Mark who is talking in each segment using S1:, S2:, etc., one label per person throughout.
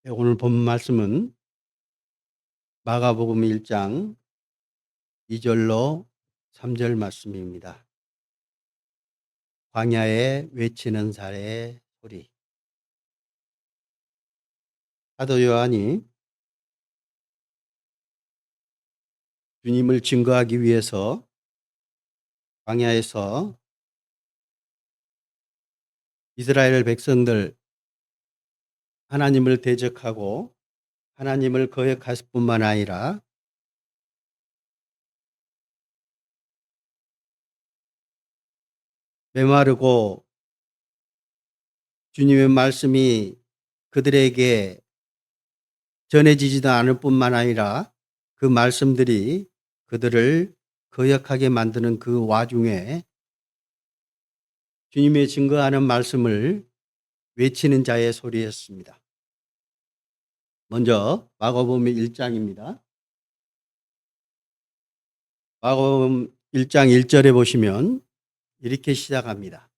S1: 오늘 본 말씀은 마가복음 1장 2절로 3절 말씀입니다. 광야에 외치는 자의 소리. 사도 요한이 주님을 증거하기 위해서 광야에서 이스라엘 백성들 하나님을 대적하고 하나님을 거역할 뿐만 아니라 메마르고 주님의 말씀이 그들에게 전해지지도 않을 뿐만 아니라 그 말씀들이 그들을 거역하게 만드는 그 와중에 주님의 증거하는 말씀을 외치는 자의 소리였습니다. 먼저 마가복음 1장입니다. 마가복음 1장 1절에 보시면 이렇게 시작합니다.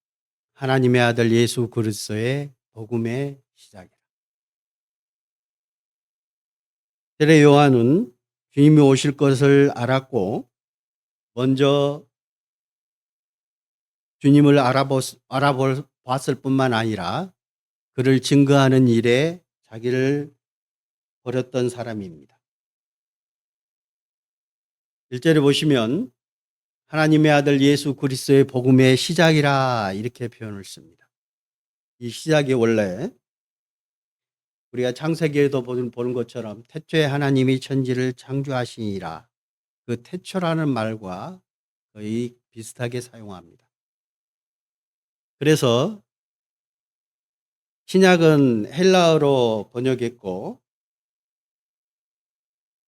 S1: 하나님의 아들 예수 그리스도의 복음의 시작이라. 세례 요한은 주님이 오실 것을 알았고 먼저 주님을 알아봤을 뿐만 아니라 그를 증거하는 일에 자기를 버렸던 사람입니다. 1절에 보시면 하나님의 아들 예수 그리스도의 복음의 시작이라 이렇게 표현을 씁니다. 이 시작이 원래 우리가 창세기에도 보는 것처럼 태초에 하나님이 천지를 창조하시니라, 그 태초라는 말과 거의 비슷하게 사용합니다. 그래서 신약은 헬라어로 번역했고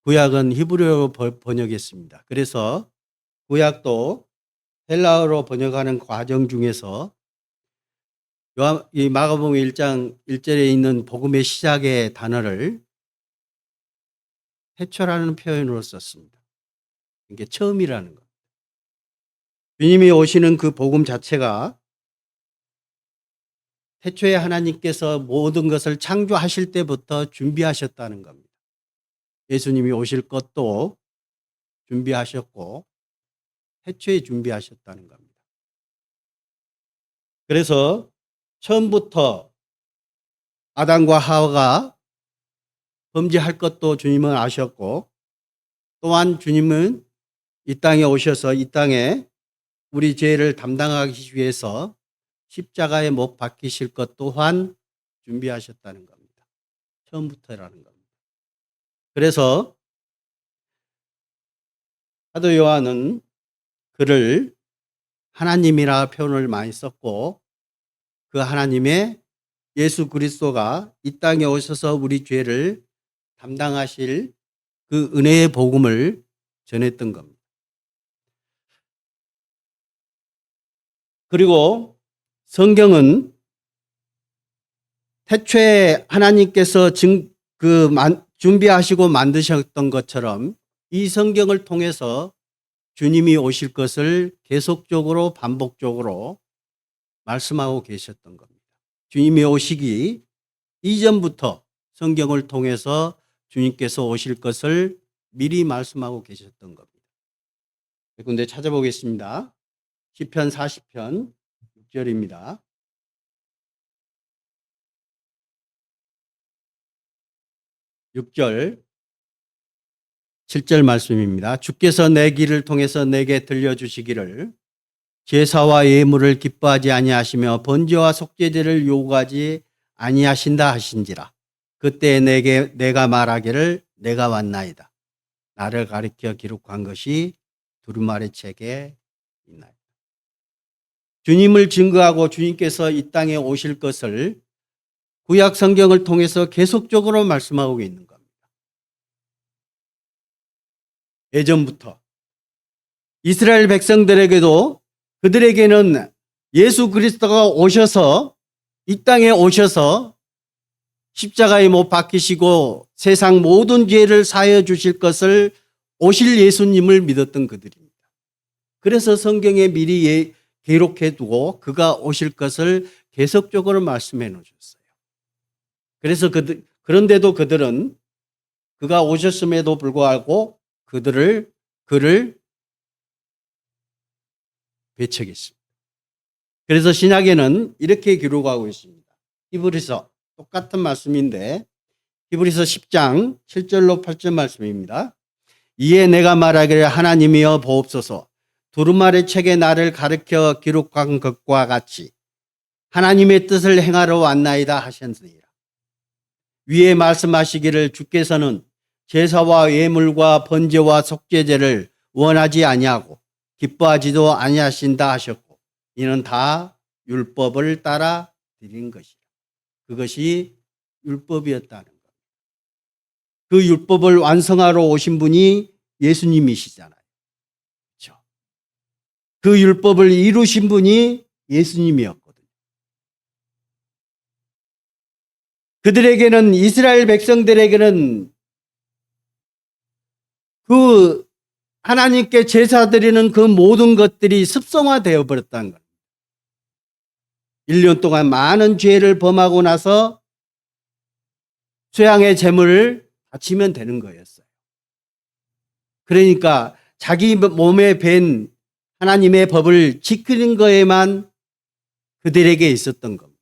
S1: 구약은 히브리어로 번역했습니다. 그래서 구약도 헬라어로 번역하는 과정 중에서 이 마가복음 1장 1절에 있는 복음의 시작의 단어를 태초라는 표현으로 썼습니다. 이게 처음이라는 것. 주님이 오시는 그 복음 자체가 태초에 하나님께서 모든 것을 창조하실 때부터 준비하셨다는 겁니다. 예수님이 오실 것도 준비하셨고 태초에 준비하셨다는 겁니다. 그래서 처음부터 아담과 하와가 범죄할 것도 주님은 아셨고, 또한 주님은 이 땅에 오셔서 이 땅에 우리 죄를 담당하기 위해서 십자가에 못 박히실 것 또한 준비하셨다는 겁니다. 처음부터라는 겁니다. 그래서 사도 요한은 그를 하나님이라 표현을 많이 썼고, 그 하나님의 예수 그리스도가 이 땅에 오셔서 우리 죄를 담당하실 그 은혜의 복음을 전했던 겁니다. 그리고 성경은 태초에 하나님께서 준비하시고 만드셨던 것처럼 이 성경을 통해서 주님이 오실 것을 계속적으로 반복적으로 말씀하고 계셨던 겁니다. 주님이 오시기 이전부터 성경을 통해서 주님께서 오실 것을 미리 말씀하고 계셨던 겁니다. 근데 찾아보겠습니다. 시편 40편 6절입니다. 6절 7절 말씀입니다. 주께서 내 길을 통해서 내게 들려주시기를 제사와 예물을 기뻐하지 아니하시며 번제와 속죄제를 요구하지 아니하신다 하신지라. 그때 내가 말하기를 내가 왔나이다. 나를 가리켜 기록한 것이 두루마리 책에 있나이다. 주님을 증거하고 주님께서 이 땅에 오실 것을 구약 성경을 통해서 계속적으로 말씀하고 있는 겁니다. 예전부터 이스라엘 백성들에게도 그들에게는 예수 그리스도가 오셔서 이 땅에 오셔서 십자가에 못 박히시고 세상 모든 죄를 사하여 주실 것을 오실 예수님을 믿었던 그들입니다. 그래서 성경에 미리 기록해 두고 그가 오실 것을 계속적으로 말씀해 놓으셨어요. 그래서 그런데도 그들은 그가 오셨음에도 불구하고 그를 배척했습니다. 그래서 신약에는 이렇게 기록하고 있습니다. 히브리서 똑같은 말씀인데 히브리서 10장 7절로 8절 말씀입니다. 이에 내가 말하기를 하나님이여 보옵소서 두루마리 책에 나를 가르쳐 기록한 것과 같이 하나님의 뜻을 행하러 왔나이다 하셨느니라. 위에 말씀하시기를 주께서는 제사와 예물과 번제와 속죄제를 원하지 아니하고 기뻐하지도 아니하신다 하셨고 이는 다 율법을 따라 드린 것이라. 그것이 율법이었다는 것. 그 율법을 완성하러 오신 분이 예수님이시잖아요. 그렇죠? 그 율법을 이루신 분이 예수님이었거든요. 그들에게는 이스라엘 백성들에게는 그 하나님께 제사 드리는 그 모든 것들이 습성화되어 버렸다는 겁니다. 1년 동안 많은 죄를 범하고 나서 쇠양의 제물을 바치면 되는 거였어요. 그러니까 자기 몸에 밴 하나님의 법을 지키는 거에만 그들에게 있었던 겁니다.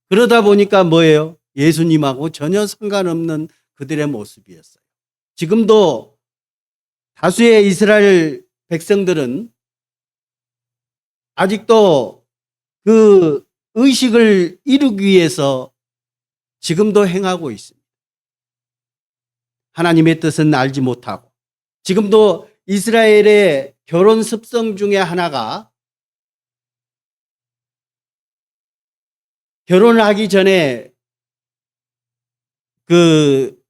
S1: 그러다 보니까 뭐예요? 예수님하고 전혀 상관없는 그들의 모습이었어요. 지금도 다수의 이스라엘 백성들은 아직도 그 의식을 이루기 위해서 지금도 행하고 있습니다. 하나님의 뜻은 알지 못하고 지금도 이스라엘의 결혼 습성 중에 하나가 결혼을 하기 전에 그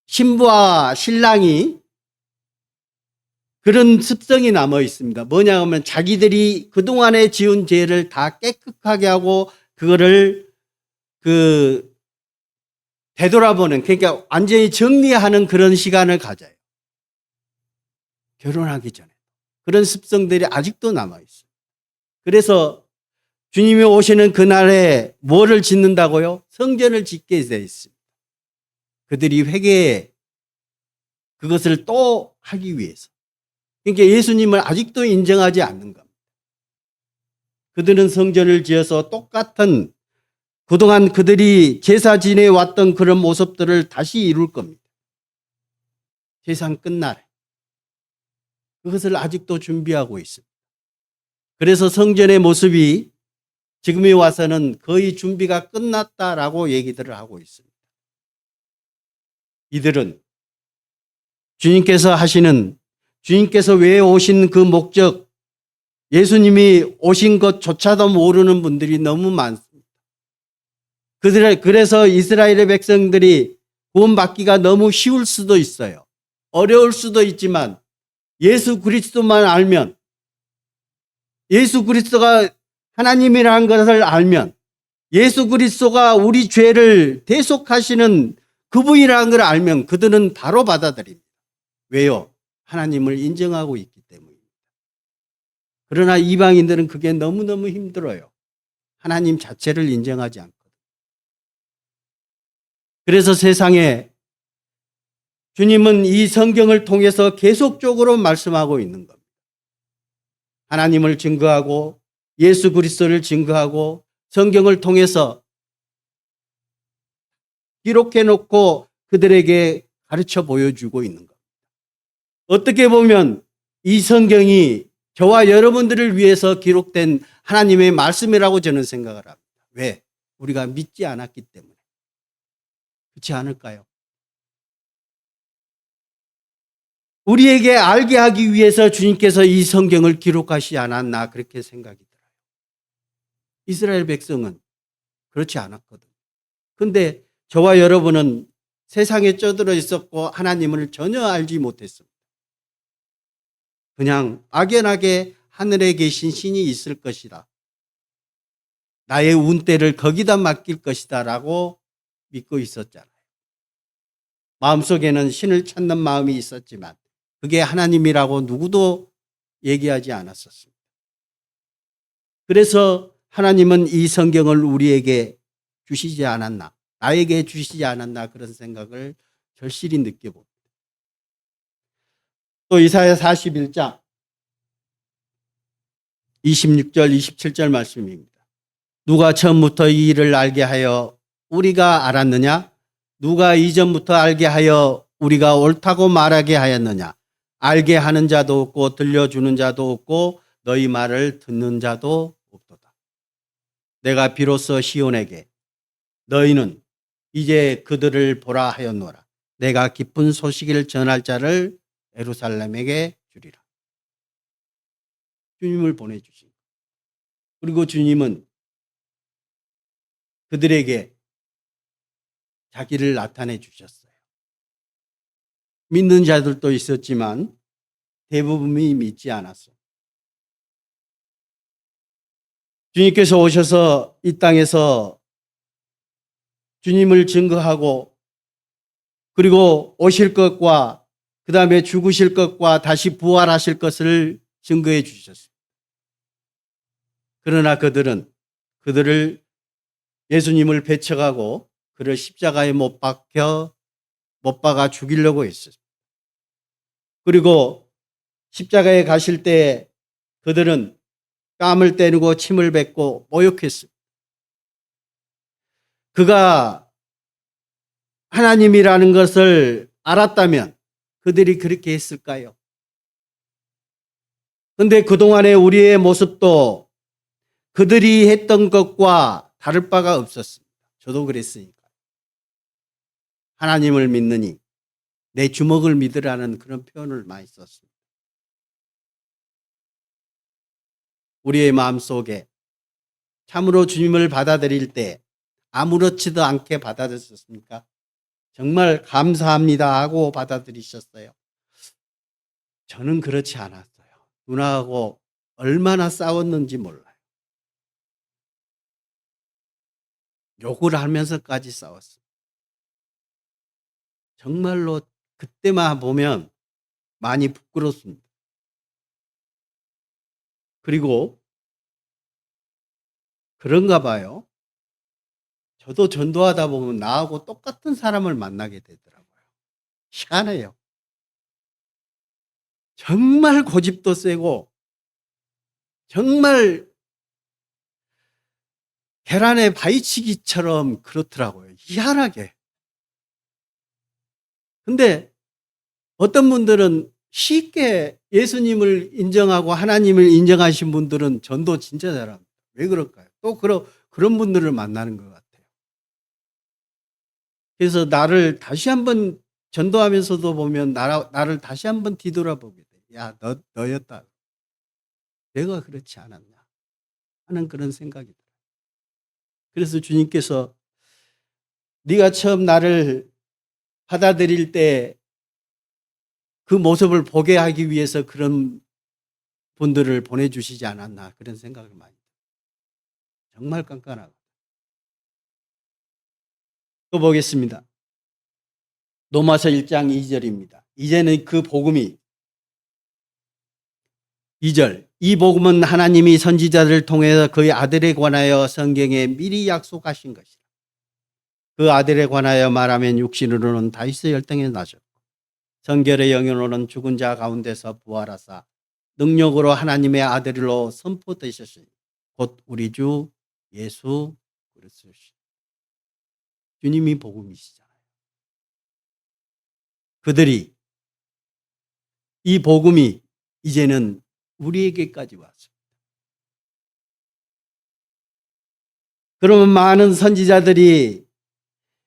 S1: 신부와 신랑이 그런 습성이 남아 있습니다. 뭐냐 하면 자기들이 그동안에 지은 죄를 다 깨끗하게 하고 그거를 되돌아보는, 그러니까 완전히 정리하는 그런 시간을 가져요. 결혼하기 전에. 그런 습성들이 아직도 남아 있어요. 그래서 주님이 오시는 그날에 뭐를 짓는다고요? 성전을 짓게 되어 있습니다. 그들이 회개에 그것을 또 하기 위해서. 그러니까 예수님을 아직도 인정하지 않는 겁니다. 그들은 성전을 지어서 똑같은 그동안 그들이 제사 지내왔던 그런 모습들을 다시 이룰 겁니다. 세상 끝날에. 그것을 아직도 준비하고 있습니다. 그래서 성전의 모습이 지금에 와서는 거의 준비가 끝났다라고 얘기들을 하고 있습니다. 이들은 주님께서 왜 오신 그 목적, 예수님이 오신 것조차도 모르는 분들이 너무 많습니다. 그래서 이스라엘의 백성들이 구원받기가 너무 쉬울 수도 있어요. 어려울 수도 있지만 예수 그리스도만 알면, 예수 그리스도가 하나님이라는 것을 알면, 예수 그리스도가 우리 죄를 대속하시는 그분이라는 걸 알면 그들은 바로 받아들입니다. 왜요? 하나님을 인정하고 있기 때문입니다. 그러나 이방인들은 그게 너무너무 힘들어요. 하나님 자체를 인정하지 않거든요. 그래서 세상에 주님은 이 성경을 통해서 계속적으로 말씀하고 있는 겁니다. 하나님을 증거하고 예수 그리스도를 증거하고 성경을 통해서 기록해 놓고 그들에게 가르쳐 보여주고 있는 겁니다. 어떻게 보면 이 성경이 저와 여러분들을 위해서 기록된 하나님의 말씀이라고 저는 생각을 합니다. 왜? 우리가 믿지 않았기 때문에. 그렇지 않을까요? 우리에게 알게 하기 위해서 주님께서 이 성경을 기록하시지 않았나 그렇게 생각이 들어요. 이스라엘 백성은 그렇지 않았거든요. 그런데 저와 여러분은 세상에 쩌들어 있었고 하나님을 전혀 알지 못했습니다. 그냥 막연하게 하늘에 계신 신이 있을 것이다. 나의 운대를 거기다 맡길 것이다 라고 믿고 있었잖아요. 마음속에는 신을 찾는 마음이 있었지만 그게 하나님이라고 누구도 얘기하지 않았었습니다. 그래서 하나님은 이 성경을 우리에게 주시지 않았나, 나에게 주시지 않았나 그런 생각을 절실히 느껴봅니다. 또 이사야 41장 26절 27절 말씀입니다. 누가 처음부터 이 일을 알게 하여 우리가 알았느냐? 누가 이전부터 알게 하여 우리가 옳다고 말하게 하였느냐? 알게 하는 자도 없고 들려주는 자도 없고 너희 말을 듣는 자도 없도다. 내가 비로소 시온에게 너희는 이제 그들을 보라 하였노라. 내가 기쁜 소식을 전할 자를 예루살렘에게 주리라. 주님을 보내주신 것. 그리고 주님은 그들에게 자기를 나타내 주셨어요. 믿는 자들도 있었지만 대부분이 믿지 않았어요. 주님께서 오셔서 이 땅에서 주님을 증거하고 그리고 오실 것과 그 다음에 죽으실 것과 다시 부활하실 것을 증거해 주셨습니다. 그러나 그들을 예수님을 배척하고 그를 십자가에 못 박아 죽이려고 했어요. 그리고 십자가에 가실 때 그들은 뺨을 때리고 침을 뱉고 모욕했습니다. 그가 하나님이라는 것을 알았다면 그들이 그렇게 했을까요? 그런데 그동안의 우리의 모습도 그들이 했던 것과 다를 바가 없었습니다. 저도 그랬으니까. 하나님을 믿느니 내 주먹을 믿으라는 그런 표현을 많이 썼습니다. 우리의 마음속에 참으로 주님을 받아들일 때 아무렇지도 않게 받아들였습니까? 정말 감사합니다 하고 받아들이셨어요. 저는 그렇지 않았어요. 누나하고 얼마나 싸웠는지 몰라요. 욕을 하면서까지 싸웠어요. 정말로 그때만 보면 많이 부끄럽습니다. 그리고 그런가 봐요. 저도 전도하다 보면 나하고 똑같은 사람을 만나게 되더라고요. 희한해요. 정말 고집도 세고 정말 계란에 바위치기처럼 그렇더라고요. 희한하게. 근데 어떤 분들은 쉽게 예수님을 인정하고 하나님을 인정하신 분들은 전도 진짜 잘합니다. 왜 그럴까요? 또 그런 분들을 만나는 것 같아요. 그래서 나를 다시 한번 전도하면서도 보면 나를 다시 한번 뒤돌아보게 돼. 야, 너였다. 내가 그렇지 않았냐 하는 그런 생각이 들어요. 그래서 주님께서 네가 처음 나를 받아들일 때 그 모습을 보게 하기 위해서 그런 분들을 보내주시지 않았나 그런 생각을 많이 들어요. 정말 깐깐하고. 또 보겠습니다. 로마서 1장 2절입니다. 이제는 그 복음이 2절 이 복음은 하나님이 선지자들을 통해서 그의 아들에 관하여 성경에 미리 약속하신 것이라. 그 아들에 관하여 말하면 육신으로는 다윗의 혈통에 나셨고 성결의 영으로는 죽은 자 가운데서 부활하사 능력으로 하나님의 아들로 선포되셨으니 곧 우리 주 예수 그리스도시니. 주님이 복음이시잖아요. 그들이 이 복음이 이제는 우리에게까지 왔습니다. 그러면 많은 선지자들이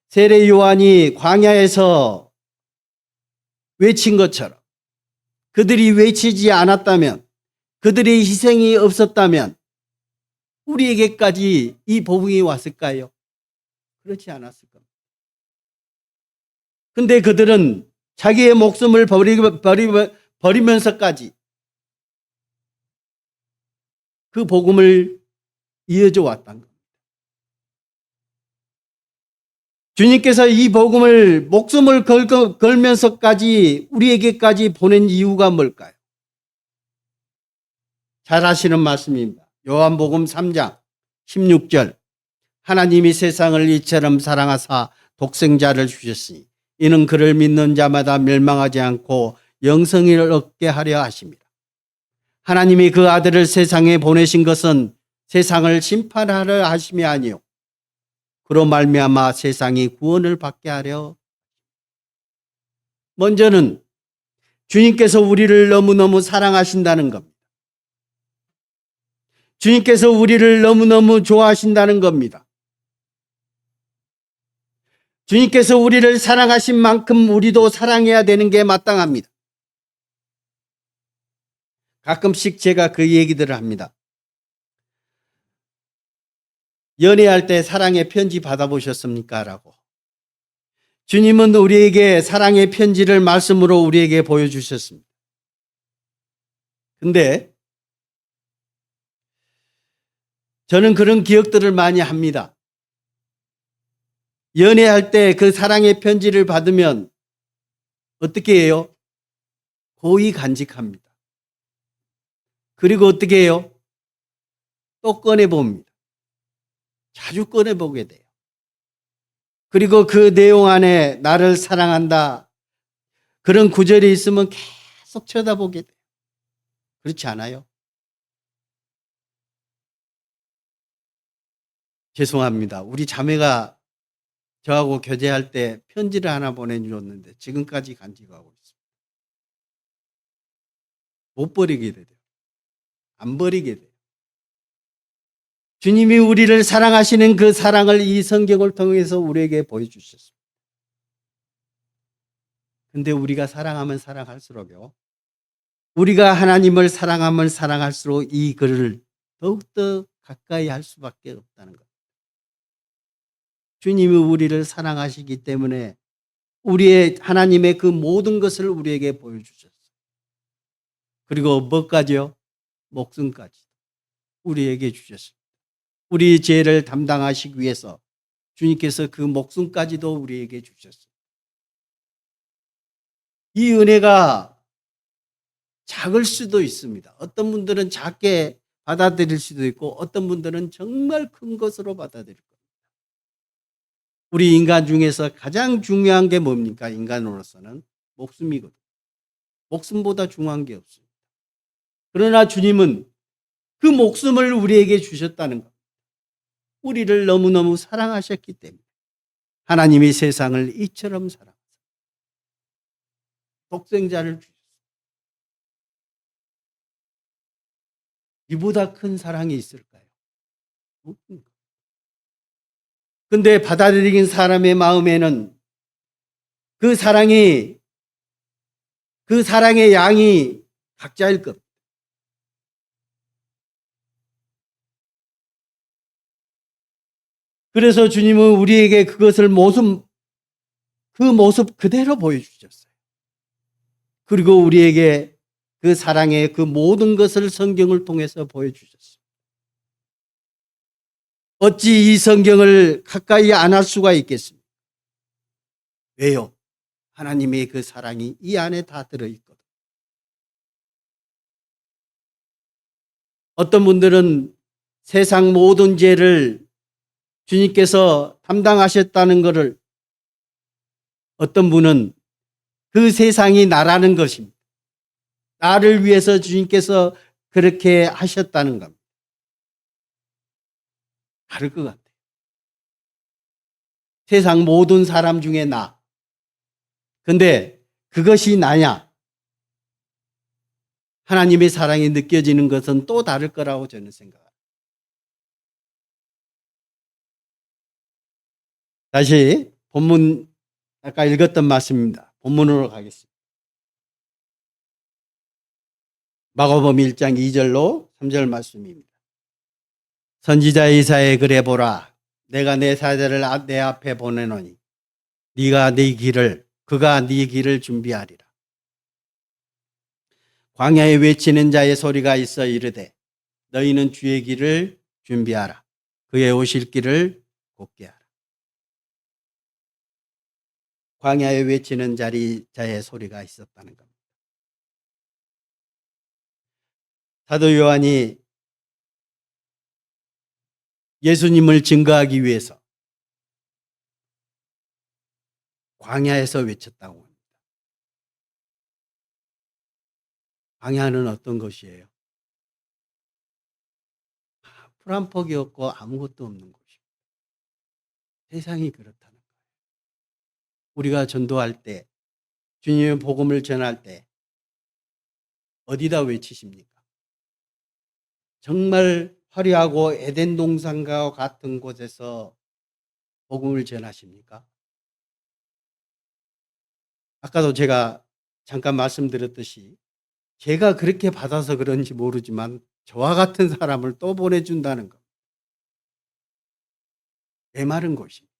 S1: 세례 요한이 광야에서 외친 것처럼 그들이 외치지 않았다면, 그들의 희생이 없었다면 우리에게까지 이 복음이 왔을까요? 그렇지 않았을 겁니다. 근데 그들은 자기의 목숨을 버리면서까지 그 복음을 이어져 왔다는 겁니다. 주님께서 이 복음을 목숨을 걸면서까지 우리에게까지 보낸 이유가 뭘까요? 잘 아시는 말씀입니다. 요한복음 3장 16절 하나님이 세상을 이처럼 사랑하사 독생자를 주셨으니 이는 그를 믿는 자마다 멸망하지 않고 영생을 얻게 하려 하십니다. 하나님이 그 아들을 세상에 보내신 것은 세상을 심판하려 하심이 아니요 그로 말미암아 세상이 구원을 받게 하려. 먼저는 주님께서 우리를 너무너무 사랑하신다는 겁니다. 주님께서 우리를 너무너무 좋아하신다는 겁니다. 주님께서 우리를 사랑하신 만큼 우리도 사랑해야 되는 게 마땅합니다. 가끔씩 제가 그 얘기들을 합니다. 연애할 때 사랑의 편지 받아보셨습니까? 라고. 주님은 우리에게 사랑의 편지를 말씀으로 우리에게 보여주셨습니다. 근데 저는 그런 기억들을 많이 합니다. 연애할 때 그 사랑의 편지를 받으면 어떻게 해요? 고이 간직합니다. 그리고 어떻게 해요? 또 꺼내봅니다. 자주 꺼내보게 돼요. 그리고 그 내용 안에 나를 사랑한다 그런 구절이 있으면 계속 쳐다보게 돼요. 그렇지 않아요? 죄송합니다. 우리 자매가 저하고 교제할 때 편지를 하나 보내주었는데 지금까지 간직하고 있습니다. 못 버리게 돼요. 안 버리게 돼요. 주님이 우리를 사랑하시는 그 사랑을 이 성경을 통해서 우리에게 보여주셨습니다. 근데 우리가 사랑하면 사랑할수록요. 우리가 하나님을 사랑하면 사랑할수록 이 글을 더욱더 가까이 할 수밖에 없다는 것. 주님이 우리를 사랑하시기 때문에 우리의 하나님의 그 모든 것을 우리에게 보여주셨어요. 그리고 뭐까지요? 목숨까지 우리에게 주셨습니다. 우리 죄를 담당하시기 위해서 주님께서 그 목숨까지도 우리에게 주셨어요. 이 은혜가 작을 수도 있습니다. 어떤 분들은 작게 받아들일 수도 있고 어떤 분들은 정말 큰 것으로 받아들일 겁니다. 우리 인간 중에서 가장 중요한 게 뭡니까? 인간으로서는 목숨이거든요. 목숨보다 중요한 게 없습니다. 그러나 주님은 그 목숨을 우리에게 주셨다는 것. 우리를 너무너무 사랑하셨기 때문에 하나님이 세상을 이처럼 사랑하사 독생자를 주셨습니다. 이보다 큰 사랑이 있을까요? 없습니다. 근데 받아들인 사람의 마음에는 그 사랑의 양이 각자일 겁니다. 그래서 주님은 우리에게 그 모습 그대로 보여주셨어요. 그리고 우리에게 그 사랑의 그 모든 것을 성경을 통해서 보여주셨어요. 어찌 이 성경을 가까이 안 할 수가 있겠습니까? 왜요? 하나님의 그 사랑이 이 안에 다 들어있거든요. 어떤 분들은 세상 모든 죄를 주님께서 담당하셨다는 것을 어떤 분은 그 세상이 나라는 것입니다. 나를 위해서 주님께서 그렇게 하셨다는 겁니다. 다를 것 같아요. 세상 모든 사람 중에 나. 근데 그것이 나냐? 하나님의 사랑이 느껴지는 것은 또 다를 거라고 저는 생각합니다. 다시 본문 아까 읽었던 말씀입니다. 본문으로 가겠습니다. 마가복음 1장 2절로 3절 말씀입니다. 선지자 이사야의 글에 보라 내가 내 사자를 내 앞에 보내노니 그가 네 길을 준비하리라. 광야에 외치는 자의 소리가 있어 이르되 너희는 주의 길을 준비하라. 그의 오실 길을 곧게 하라. 광야에 외치는 자의 소리가 있었다는 겁니다. 사도 요한이 예수님을 증거하기 위해서 광야에서 외쳤다고 합니다. 광야는 어떤 것이에요? 풀 한 폭이 없고 아무것도 없는 곳입니다. 세상이 그렇다는 거예요. 우리가 전도할 때, 주님의 복음을 전할 때 어디다 외치십니까? 정말 화려하고 에덴 동산과 같은 곳에서 복음을 전하십니까? 아까도 제가 잠깐 말씀드렸듯이 제가 그렇게 받아서 그런지 모르지만 저와 같은 사람을 또 보내준다는 것. 메마른 곳입니다.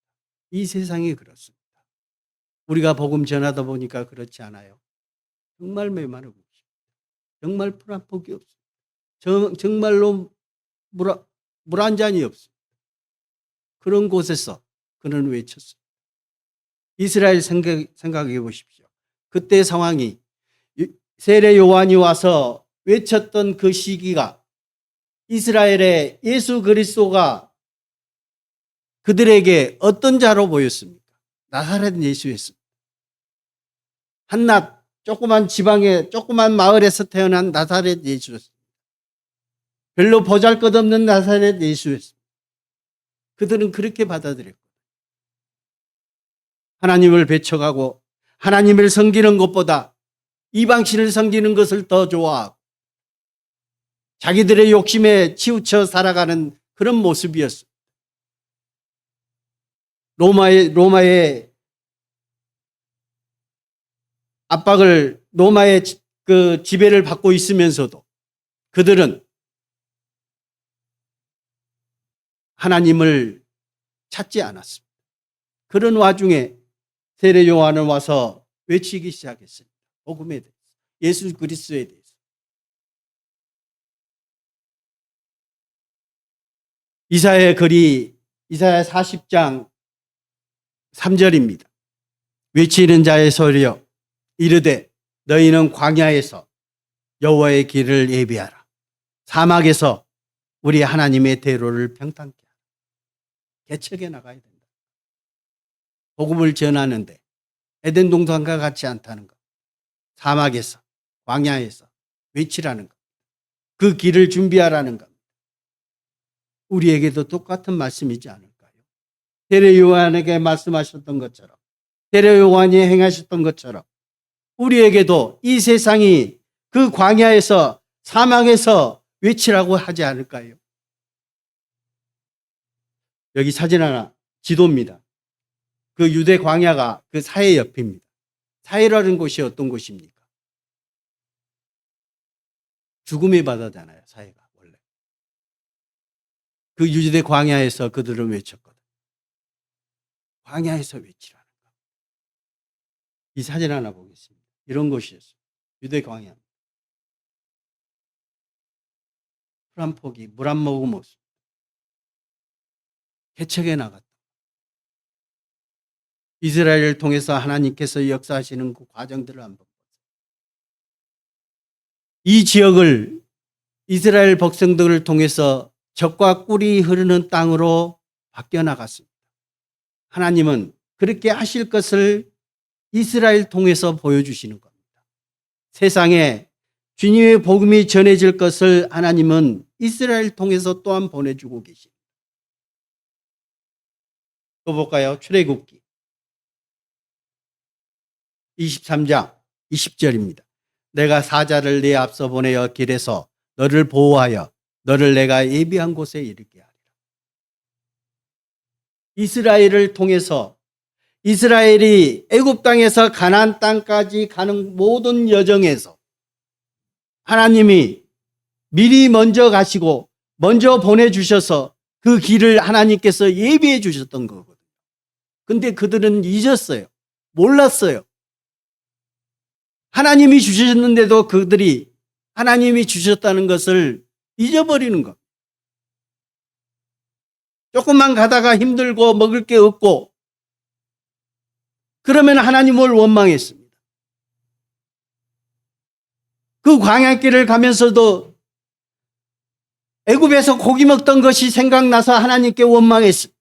S1: 이 세상이 그렇습니다. 우리가 복음 전하다 보니까 그렇지 않아요. 정말 메마른 곳입니다. 정말 풀 한 폭이 없습니다. 정말로 물 한 잔이 없습니다. 그런 곳에서 그는 외쳤습니다. 이스라엘 생각해 보십시오. 그때 상황이 세례 요한이 와서 외쳤던 그 시기가 이스라엘의 예수 그리스도가 그들에게 어떤 자로 보였습니까? 나사렛 예수였습니다. 한낱 조그만 지방의 조그만 마을에서 태어난 나사렛 예수였습니다. 별로 보잘것없는 나사렛 예수였습니다. 그들은 그렇게 받아들였고 하나님을 배척하고 하나님을 섬기는 것보다 이방신을 섬기는 것을 더 좋아하고 자기들의 욕심에 치우쳐 살아가는 그런 모습이었습니다. 로마의 압박을 로마의 그 지배를 받고 있으면서도 그들은 하나님을 찾지 않았습니다. 그런 와중에 세례 요한은 와서 외치기 시작했습니다. 복음에 대해서, 예수 그리스도에 대해서. 이사야의 글이 이사야 40장 3절입니다. 외치는 자의 소리여 이르되 너희는 광야에서 여호와의 길을 예비하라. 사막에서 우리 하나님의 대로를 평탄케 하라. 개척해 나가야 된다. 복음을 전하는데 에덴 동산과 같지 않다는 것. 사막에서 광야에서 외치라는 것. 그 길을 준비하라는 것. 우리에게도 똑같은 말씀이지 않을까요? 세례 요한에게 말씀하셨던 것처럼 세례 요한이 행하셨던 것처럼 우리에게도 이 세상이 그 광야에서 사막에서 외치라고 하지 않을까요? 여기 사진 하나, 지도입니다. 그 유대 광야가 그 사해 옆입니다. 사해라는 곳이 어떤 곳입니까? 죽음의 바다잖아요, 사해가 원래. 그 유대 광야에서 그들은 외쳤거든. 광야에서 외치라는 거. 이 사진 하나 보겠습니다. 이런 곳이었어요. 유대 광야. 풀 한 폭이 물 한 모금 없습니다. 개척해 나갔다. 이스라엘을 통해서 하나님께서 역사하시는 그 과정들을 한번 보세요. 이 지역을 이스라엘 백성들을 통해서 젖과 꿀이 흐르는 땅으로 바뀌어 나갔습니다. 하나님은 그렇게 하실 것을 이스라엘 통해서 보여주시는 겁니다. 세상에 주님의 복음이 전해질 것을 하나님은 이스라엘 통해서 또한 보내주고 계십니다. 또 볼까요? 출애굽기 23장 20절입니다. 내가 사자를 네 앞서 보내어 길에서 너를 보호하여 너를 내가 예비한 곳에 이르게 하리라. 이스라엘을 통해서 이스라엘이 애굽 땅에서 가나안 땅까지 가는 모든 여정에서 하나님이 미리 먼저 가시고 먼저 보내주셔서 그 길을 하나님께서 예비해 주셨던 거거든요. 근데 그들은 잊었어요. 몰랐어요. 하나님이 주셨는데도 그들이 하나님이 주셨다는 것을 잊어버리는 것. 조금만 가다가 힘들고 먹을 게 없고 그러면 하나님을 원망했습니다. 그 광야길을 가면서도 애굽에서 고기 먹던 것이 생각나서 하나님께 원망했습니다.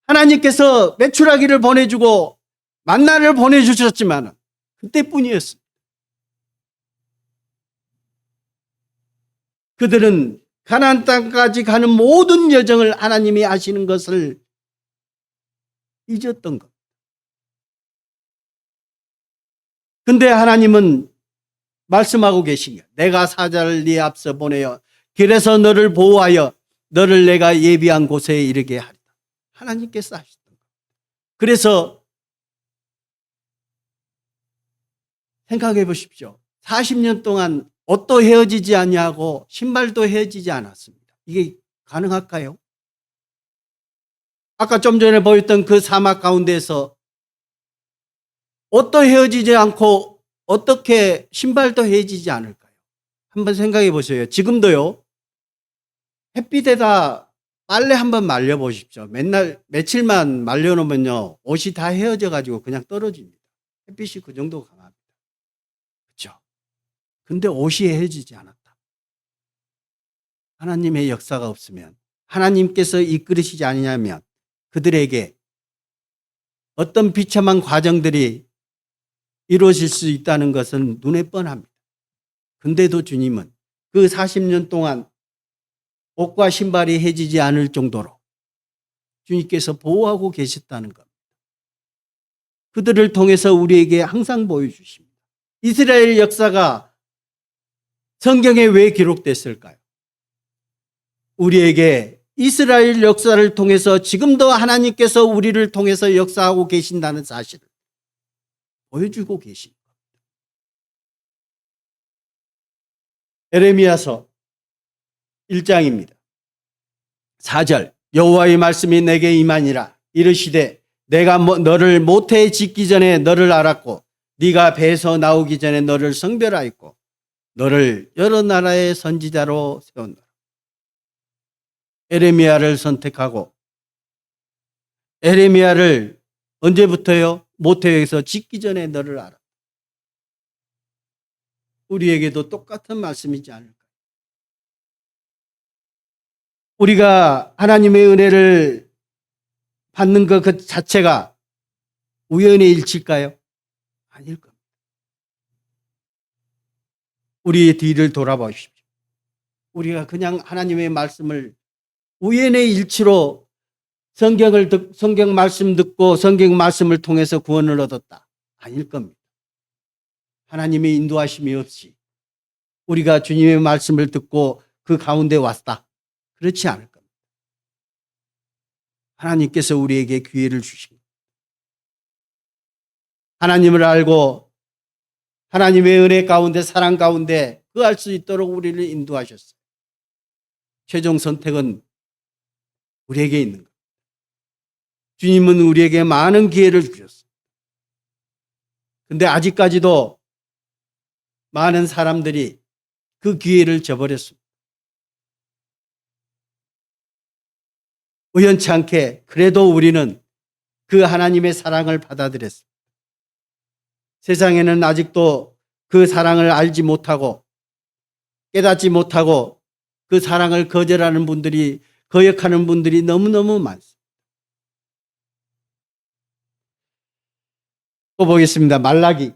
S1: 하나님께서 메추라기를 보내주고 만나를 보내주셨지만 그때뿐이었습니다. 그들은 가나안 땅까지 가는 모든 여정을 하나님이 하시는 것을 잊었던 것. 근데 하나님은 말씀하고 계신 거예요. 내가 사자를 네 앞서 보내어 길에서 너를 보호하여 너를 내가 예비한 곳에 이르게 하리라. 하나님께서 하셨던 거예요. 그래서 생각해 보십시오. 40년 동안 옷도 헤어지지 아니하고 신발도 헤어지지 않았습니다. 이게 가능할까요? 아까 좀 전에 보였던 그 사막 가운데서 옷도 헤어지지 않고 어떻게 신발도 헤어지지 않을까요? 한번 생각해 보세요. 지금도요. 햇빛에다 빨래 한번 말려 보십시오. 맨날 며칠만 말려 놓으면요. 옷이 다 헤어져 가지고 그냥 떨어집니다. 햇빛이 그 정도 강합니다. 그렇죠? 근데 옷이 헤어지지 않았다. 하나님의 역사가 없으면, 하나님께서 이끌으시지 않으냐면 그들에게 어떤 비참한 과정들이 이루어질 수 있다는 것은 눈에 뻔합니다. 근데도 주님은 그 40년 동안 옷과 신발이 헤어지지 않을 정도로 주님께서 보호하고 계셨다는 겁니다. 그들을 통해서 우리에게 항상 보여주십니다. 이스라엘 역사가 성경에 왜 기록됐을까요? 우리에게 이스라엘 역사를 통해서 지금도 하나님께서 우리를 통해서 역사하고 계신다는 사실을 보여주고 계십니다. 에레미야서 1장입니다. 4절 여호와의 말씀이 내게 임하니라. 이르시되 내가 너를 모태에 짓기 전에 너를 알았고 네가 배에서 나오기 전에 너를 성별하였고 너를 여러 나라의 선지자로 세웠노라. 에레미야를 선택하고 에레미야를 언제부터요? 모태에서 짓기 전에 너를 알아. 우리에게도 똑같은 말씀이지 않을까? 우리가 하나님의 은혜를 받는 것 그 자체가 우연의 일치일까요? 아닐 겁니다. 우리의 뒤를 돌아보십시오. 우리가 그냥 하나님의 말씀을 우연의 일치로 성경 말씀 듣고 성경 말씀을 통해서 구원을 얻었다. 아닐 겁니다. 하나님의 인도하심이 없이 우리가 주님의 말씀을 듣고 그 가운데 왔다. 그렇지 않을 겁니다. 하나님께서 우리에게 기회를 주십니다. 하나님을 알고 하나님의 은혜 가운데 사랑 가운데 그할 수 있도록 우리를 인도하셨어요. 최종 선택은 우리에게 있는 겁니다. 주님은 우리에게 많은 기회를 주셨어요. 그런데 아직까지도 많은 사람들이 그 기회를 저버렸습니다. 우연치 않게 그래도 우리는 그 하나님의 사랑을 받아들였습니다. 세상에는 아직도 그 사랑을 알지 못하고 깨닫지 못하고 그 사랑을 거절하는 분들이, 거역하는 분들이 너무너무 많습니다. 또 보겠습니다. 말라기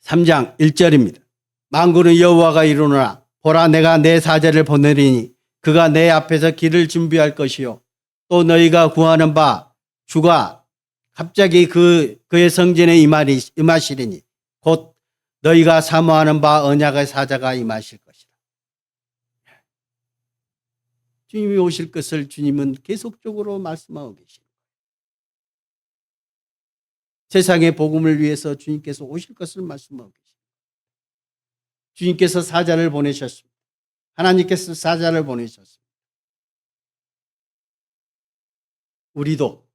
S1: 3장 1절입니다. 만군의 여호와가 이르노라. 보라, 내가 내 사자를 보내리니 그가 내 앞에서 길을 준비할 것이요 또 너희가 구하는 바 주가 갑자기 그의 성전에 임하시리니 곧 너희가 사모하는 바 언약의 사자가 임하실 것이다. 주님이 오실 것을 주님은 계속적으로 말씀하고 계십니다. 세상의 복음을 위해서 주님께서 오실 것을 말씀하고 계십니다. 주님께서 사자를 보내셨습니다. 하나님께서 사자를 보내셨습니다. 우리도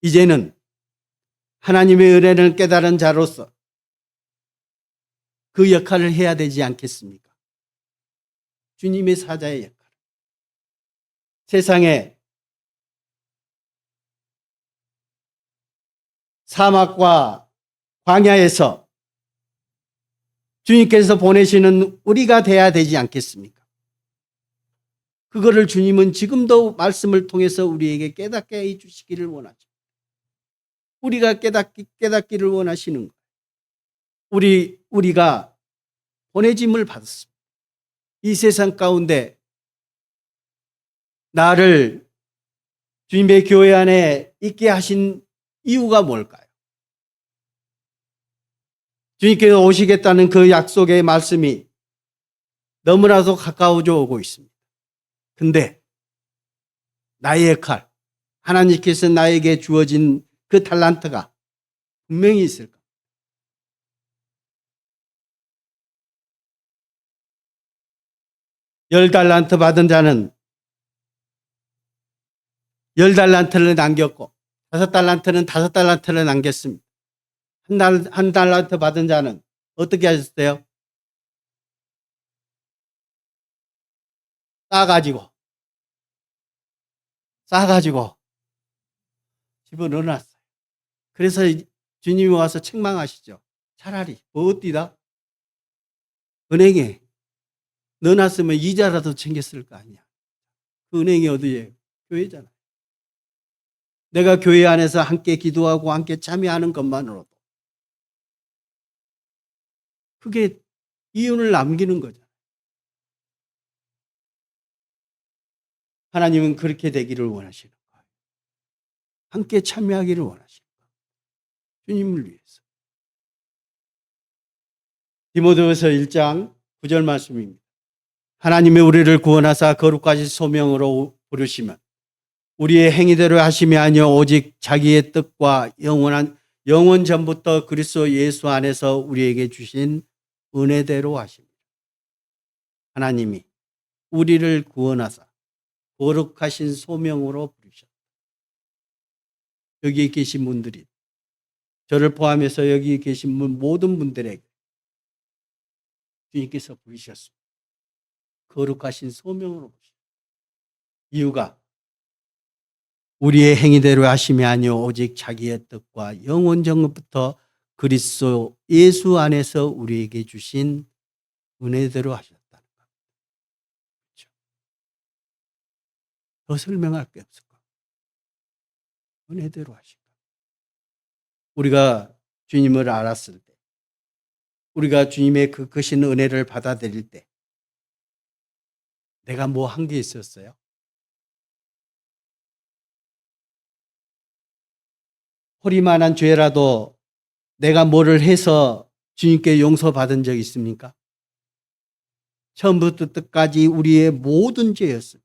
S1: 이제는 하나님의 은혜를 깨달은 자로서 그 역할을 해야 되지 않겠습니까? 주님의 사자의 역할. 세상에 사막과 광야에서 주님께서 보내시는 우리가 돼야 되지 않겠습니까? 그거를 주님은 지금도 말씀을 통해서 우리에게 깨닫게 해주시기를 원하죠. 우리가 깨닫기를 원하시는 거예요. 우리가 보내짐을 받았습니다. 이 세상 가운데 나를 주님의 교회 안에 있게 하신 이유가 뭘까요? 주님께서 오시겠다는 그 약속의 말씀이 너무나도 가까워져 오고 있습니다. 근데 나의 역할, 하나님께서 나에게 주어진 그 달란트가 분명히 있을 겁니다. 열 달란트 받은 자는 10달란트를 남겼고 5달란트는 5달란트를 남겼습니다. 한 달란트 받은 자는 어떻게 하셨어요? 싸가지고 집어넣어놨어요. 그래서 주님이 와서 책망하시죠. 차라리 뭐 어디다? 은행에 넣어놨으면 이자라도 챙겼을 거 아니야. 그 은행이 어디예요? 교회잖아요. 내가 교회 안에서 함께 기도하고 함께 참여하는 것만으로도 그게 이윤을 남기는 거잖아요. 하나님은 그렇게 되기를 원하시는 거예요. 함께 참여하기를 원하시는 거예요. 주님을 위해서. 디모데후서 1장 9절 말씀입니다. 하나님의 우리를 구원하사 거룩하신 소명으로 부르시면 우리의 행위대로 하심이 아니요 오직 자기의 뜻과 영원 전부터 그리스도 예수 안에서 우리에게 주신 은혜대로 하십니다. 하나님이 우리를 구원하사 거룩하신 소명으로 부르셨다. 여기 계신 분들이, 저를 포함해서 여기 계신 모든 분들에게 주님께서 부르셨습니다. 거룩하신 소명으로 부르셨다. 이유가 우리의 행위대로 하심이 아니요 오직 자기의 뜻과 영원 전부터 그리스도 예수 안에서 우리에게 주신 은혜대로 하셨다는 겁니다. 그렇죠? 더 설명할 게 없을 겁니다. 은혜대로 하신 겁니다. 우리가 주님을 알았을 때, 우리가 주님의 그 크신 은혜를 받아들일 때 내가 뭐 한 게 있었어요? 허리만한 죄라도 내가 뭐를 해서 주님께 용서받은 적 있습니까? 처음부터 끝까지 우리의 모든 죄였습니다.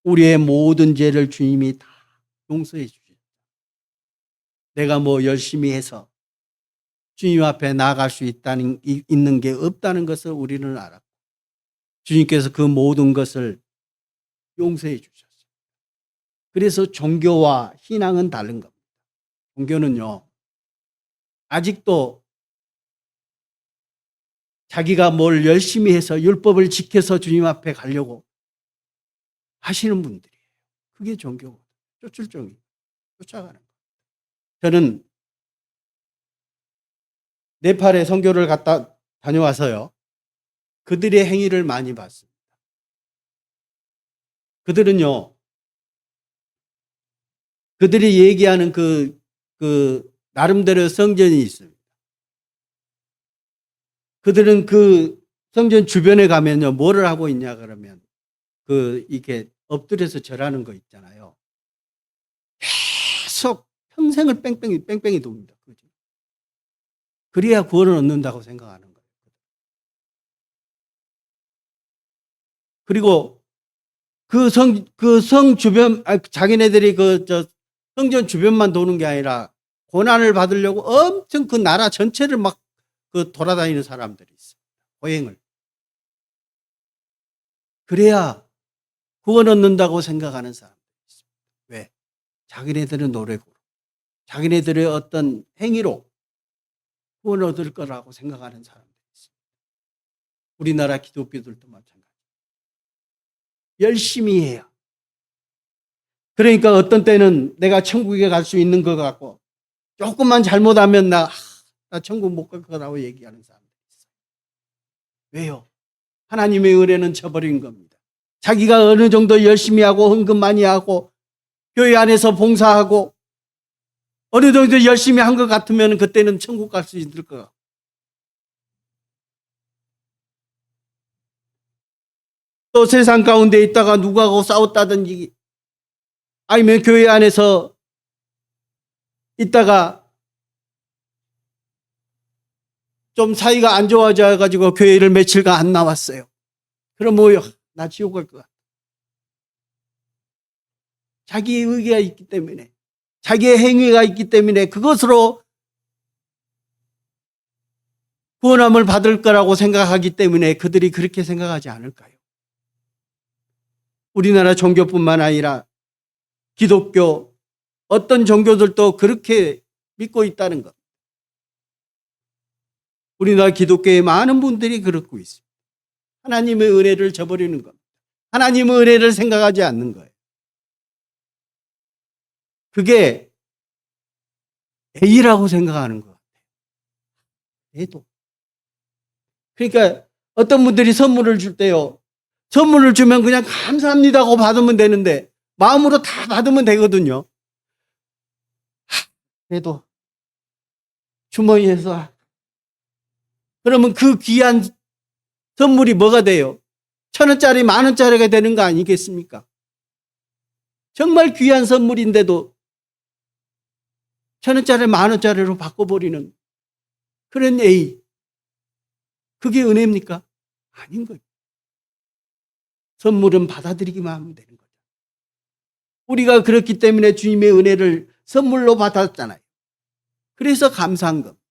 S1: 우리의 모든 죄를 주님이 다 용서해 주셨다. 내가 뭐 열심히 해서 주님 앞에 나아갈 수 있는 게 없다는 것을 우리는 알았고 주님께서 그 모든 것을 용서해 주셨어요. 그래서 종교와 신앙은 다른 겁니다. 종교는요, 아직도 자기가 뭘 열심히 해서 율법을 지켜서 주님 앞에 가려고 하시는 분들이에요. 그게 종교거든요. 쫓아가는 거예요. 저는 네팔에 선교를 갔다 다녀와서요, 그들의 행위를 많이 봤습니다. 그들은요, 그들이 얘기하는 그 나름대로 성전이 있습니다. 그들은 그 성전 주변에 가면요, 뭐를 하고 있냐 그러면 이렇게 엎드려서 절하는 거 있잖아요. 계속 평생을 뺑뺑이 돕니다. 그죠? 그래야 구원을 얻는다고 생각하는 거예요. 그리고 그 성 주변, 자기네들이 성전 주변만 도는 게 아니라 고난을 받으려고 엄청 그 나라 전체를 막 돌아다니는 사람들이 있어요. 고행을. 그래야 구원 얻는다고 생각하는 사람들이 있습니다. 왜? 자기네들의 노력으로, 자기네들의 어떤 행위로 구원 얻을 거라고 생각하는 사람들이 있습니다. 우리나라 기독교들도 마찬가지. 열심히 해야. 그러니까 어떤 때는 내가 천국에 갈 수 있는 것 같고 조금만 잘못하면 나 천국 못 갈 거라고 얘기하는 사람들이 있어요. 왜요? 하나님의 은혜는 저버린 겁니다. 자기가 어느 정도 열심히 하고 헌금 많이 하고 교회 안에서 봉사하고 어느 정도 열심히 한 것 같으면 그때는 천국 갈 수 있을 것 같고, 또 세상 가운데 있다가 누구하고 싸웠다든지 아니면 교회 안에서 있다가 좀 사이가 안 좋아져 가지고 교회를 며칠간 안 나왔어요. 그럼 뭐요? 나 지옥 갈 것 같아. 자기의 의기가 있기 때문에, 자기의 행위가 있기 때문에 그것으로 구원함을 받을 거라고 생각하기 때문에 그들이 그렇게 생각하지 않을까요? 우리나라 종교뿐만 아니라 기독교, 어떤 종교들도 그렇게 믿고 있다는 것. 우리나라 기독교의 많은 분들이 그렇고 있습니다. 하나님의 은혜를 저버리는 겁니다. 하나님의 은혜를 생각하지 않는 거예요. 그게 A라고 생각하는 것 같아요. A도. 그러니까 어떤 분들이 선물을 줄 때요, 선물을 주면 그냥 감사합니다 하고 받으면 되는데 마음으로 다 받으면 되거든요. 그래도 주머니에서, 그러면 그 귀한 선물이 뭐가 돼요? 1,000원짜리, 10,000원짜리가 되는 거 아니겠습니까? 정말 귀한 선물인데도 1,000원짜리, 10,000원짜리로 바꿔버리는 그런 A. 그게 은혜입니까? 아닌 거예요. 선물은 받아들이기만 하면 되는 거죠. 우리가 그렇기 때문에 주님의 은혜를 선물로 받았잖아요. 그래서 감사한 겁니다.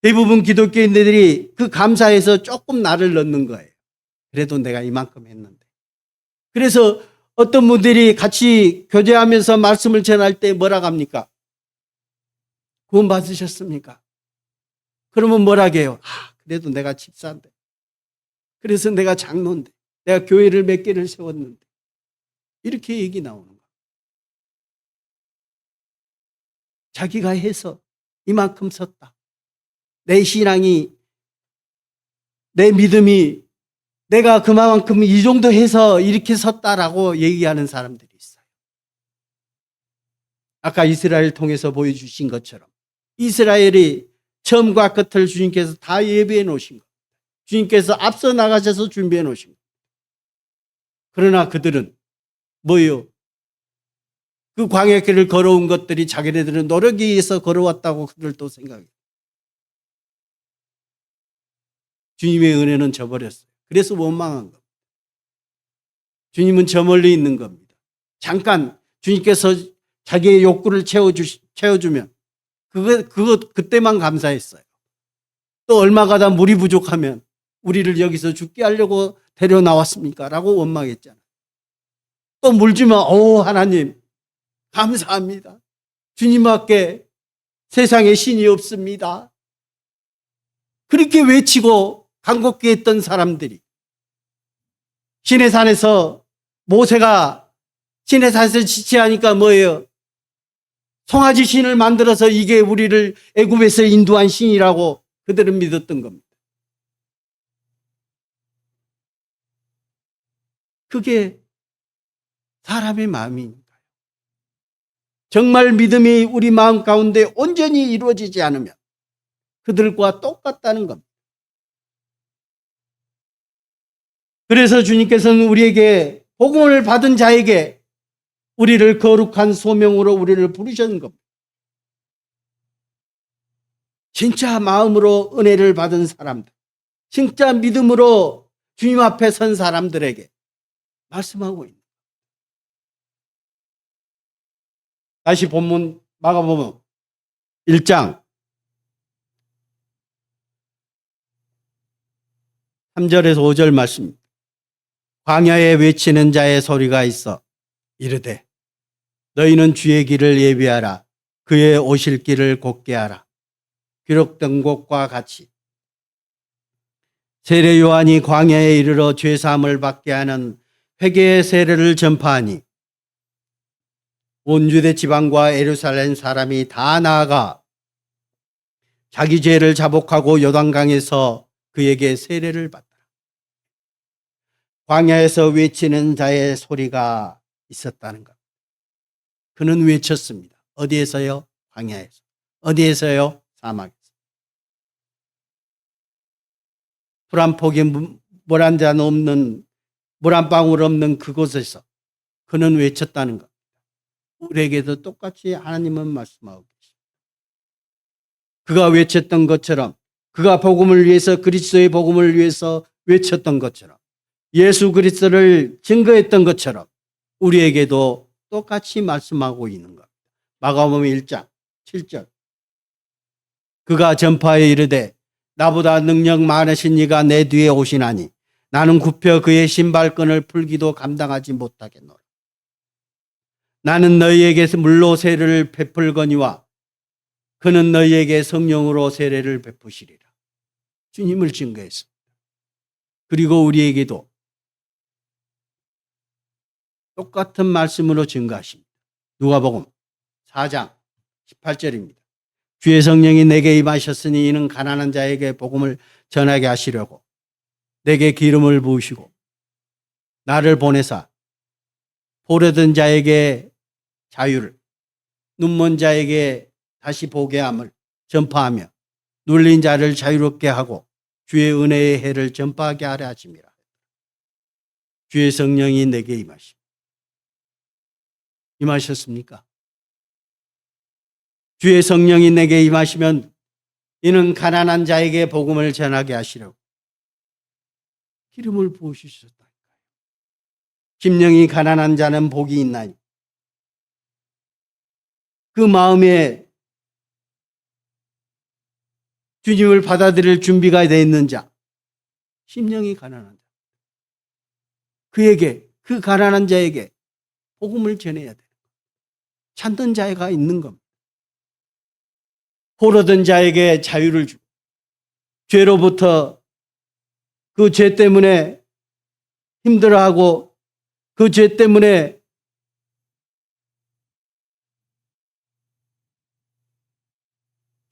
S1: 대부분 기독교인들이 그 감사에서 조금 나를 넣는 거예요. 그래도 내가 이만큼 했는데. 그래서 어떤 분들이 같이 교제하면서 말씀을 전할 때 뭐라고 합니까? 구원 받으셨습니까? 그러면 뭐라고 해요? 그래도 내가 집사인데, 그래서 내가 장로인데, 내가 교회를 몇 개를 세웠는데, 이렇게 얘기 나오는 거예요. 자기가 해서 이만큼 섰다. 내 신앙이, 내 믿음이, 내가 그만큼 이 정도 해서 이렇게 섰다라고 얘기하는 사람들이 있어요. 아까 이스라엘 통해서 보여주신 것처럼 이스라엘이 처음과 끝을 주님께서 다 예비해 놓으신 것, 주님께서 앞서 나가셔서 준비해 놓으신 것. 그러나 그들은 뭐예요? 그 광야길을 걸어온 것들이 자기네들은 노력에 의해서 걸어왔다고 그들도 생각해요. 주님의 은혜는 저버렸어요. 그래서 원망한 겁니다. 주님은 저 멀리 있는 겁니다. 잠깐 주님께서 자기의 욕구를 채워주면 그때만 감사했어요. 또 얼마 가다 물이 부족하면 우리를 여기서 죽게 하려고 데려 나왔습니까? 라고 원망했잖아요. 또 물 주면 하나님 감사합니다. 주님밖에 세상에 신이 없습니다. 그렇게 외치고 간곡히 했던 사람들이 시내산에서 모세가 시내산에서 지체하니까 뭐예요? 송아지 신을 만들어서 이게 우리를 애굽에서 인도한 신이라고 그들은 믿었던 겁니다. 그게 사람의 마음이니까요. 정말 믿음이 우리 마음 가운데 온전히 이루어지지 않으면 그들과 똑같다는 겁니다. 그래서 주님께서는 우리에게 복음을 받은 자에게 우리를 거룩한 소명으로 우리를 부르신 겁니다. 진짜 마음으로 은혜를 받은 사람들, 진짜 믿음으로 주님 앞에 선 사람들에게 말씀하고 있는 거예요. 다시 본문 마가복음 1장 3절에서 5절 말씀. 광야에 외치는 자의 소리가 있어 이르되 너희는 주의 길을 예비하라. 그의 오실 길을 곧게 하라. 기록된 곳과 같이 세례 요한이 광야에 이르러 죄 사함을 받게 하는 회개의 세례를 전파하니 온 유대 지방과 예루살렘 사람이 다 나아가 자기 죄를 자복하고 요단강에서 그에게 세례를 받더라. 광야에서 외치는 자의 소리가 있었다는 것. 그는 외쳤습니다. 어디에서요? 광야에서. 어디에서요? 사막에서. 불 한 폭에 물 한 잔 없는, 물 한 방울 없는 그곳에서 그는 외쳤다는 것. 우리에게도 똑같이 하나님은 말씀하고 계십니다. 그가 외쳤던 것처럼, 그가 복음을 위해서, 그리스도의 복음을 위해서 외쳤던 것처럼, 예수 그리스도를 증거했던 것처럼 우리에게도 똑같이 말씀하고 있는 것. 마가복음 1장 7절. 그가 전파에 이르되 나보다 능력 많으신 이가 내 뒤에 오시나니 나는 굽혀 그의 신발끈을 풀기도 감당하지 못하겠노라. 나는 너희에게 물로 세례를 베풀거니와 그는 너희에게 성령으로 세례를 베푸시리라. 주님을 증거했습니다. 그리고 우리에게도 똑같은 말씀으로 증거하십니다. 누가복음 4장 18절입니다. 주의 성령이 내게 임하셨으니 이는 가난한 자에게 복음을 전하게 하시려고 내게 기름을 부으시고 나를 보내사 보려던 자에게 자유를, 눈먼 자에게 다시 보게 함을 전파하며 눌린 자를 자유롭게 하고 주의 은혜의 해를 전파하게 하려 하심이라. 주의 성령이 내게 임하셨습니까? 주의 성령이 내게 임하시면 이는 가난한 자에게 복음을 전하게 하시려고 기름을 부으셨다니까요. 심령이 가난한 자는 복이 있나니 그 마음에 주님을 받아들일 준비가 되어 있는 자, 심령이 가난한 자, 그에게, 그 가난한 자에게 복음을 전해야 돼요. 찾는 자가 있는 겁니다. 포로된 자에게 자유를 주고 죄로부터 그 죄 때문에 힘들어하고 그 죄 때문에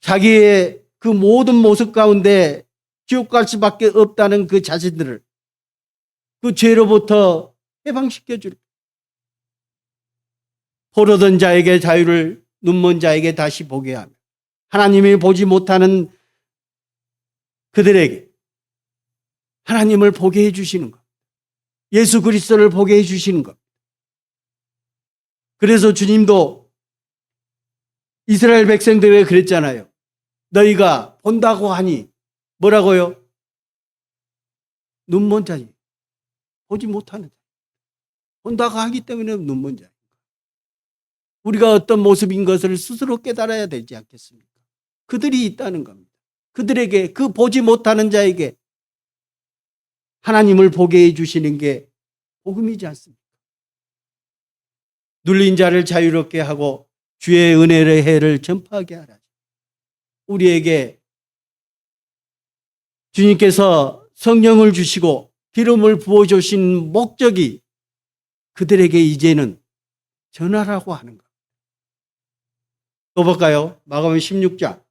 S1: 자기의 그 모든 모습 가운데 지옥 갈 수밖에 없다는 그 자신들을 그 죄로부터 해방시켜 줄 포로된 자에게 자유를, 눈먼 자에게 다시 보게 하며 하나님이 보지 못하는 그들에게 하나님을 보게 해주시는 것. 예수 그리스도를 보게 해주시는 것. 그래서 주님도 이스라엘 백성들에게 그랬잖아요. 너희가 본다고 하니 뭐라고요? 눈먼 자니 보지 못하는 자. 본다고 하기 때문에 눈먼 자. 우리가 어떤 모습인 것을 스스로 깨달아야 되지 않겠습니까? 그들이 있다는 겁니다. 그들에게, 그 보지 못하는 자에게 하나님을 보게 해주시는 게 복음이지 않습니까? 눌린 자를 자유롭게 하고 주의 은혜의 해를 전파하게 하라. 우리에게 주님께서 성령을 주시고 기름을 부어주신 목적이 그들에게 이제는 전하라고 하는 것. 또 볼까요? 마가복음 16장.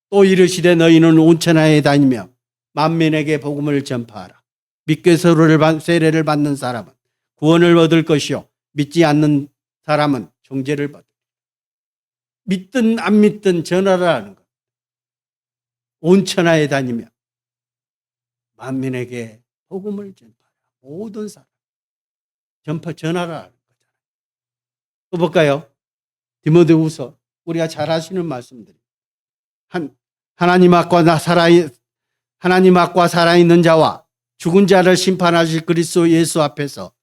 S1: 또 이르시되 너희는 온 천하에 다니며 만민에게 복음을 전파하라. 믿게 세례를 받는 사람은 구원을 얻을 것이요 믿지 않는 사람은 정죄를 받을. 믿든 안 믿든 전하라는 것. 온 천하에 다니며 만민에게 복음을 전파하라. 모든 사람 전하라는 거잖아요. 또 볼까요? 디모데후서 우리가 잘 아시는 말씀들이 하나님 앞과 살아있는 자와 죽은 자를 심판하실 그리스도 예수 앞에서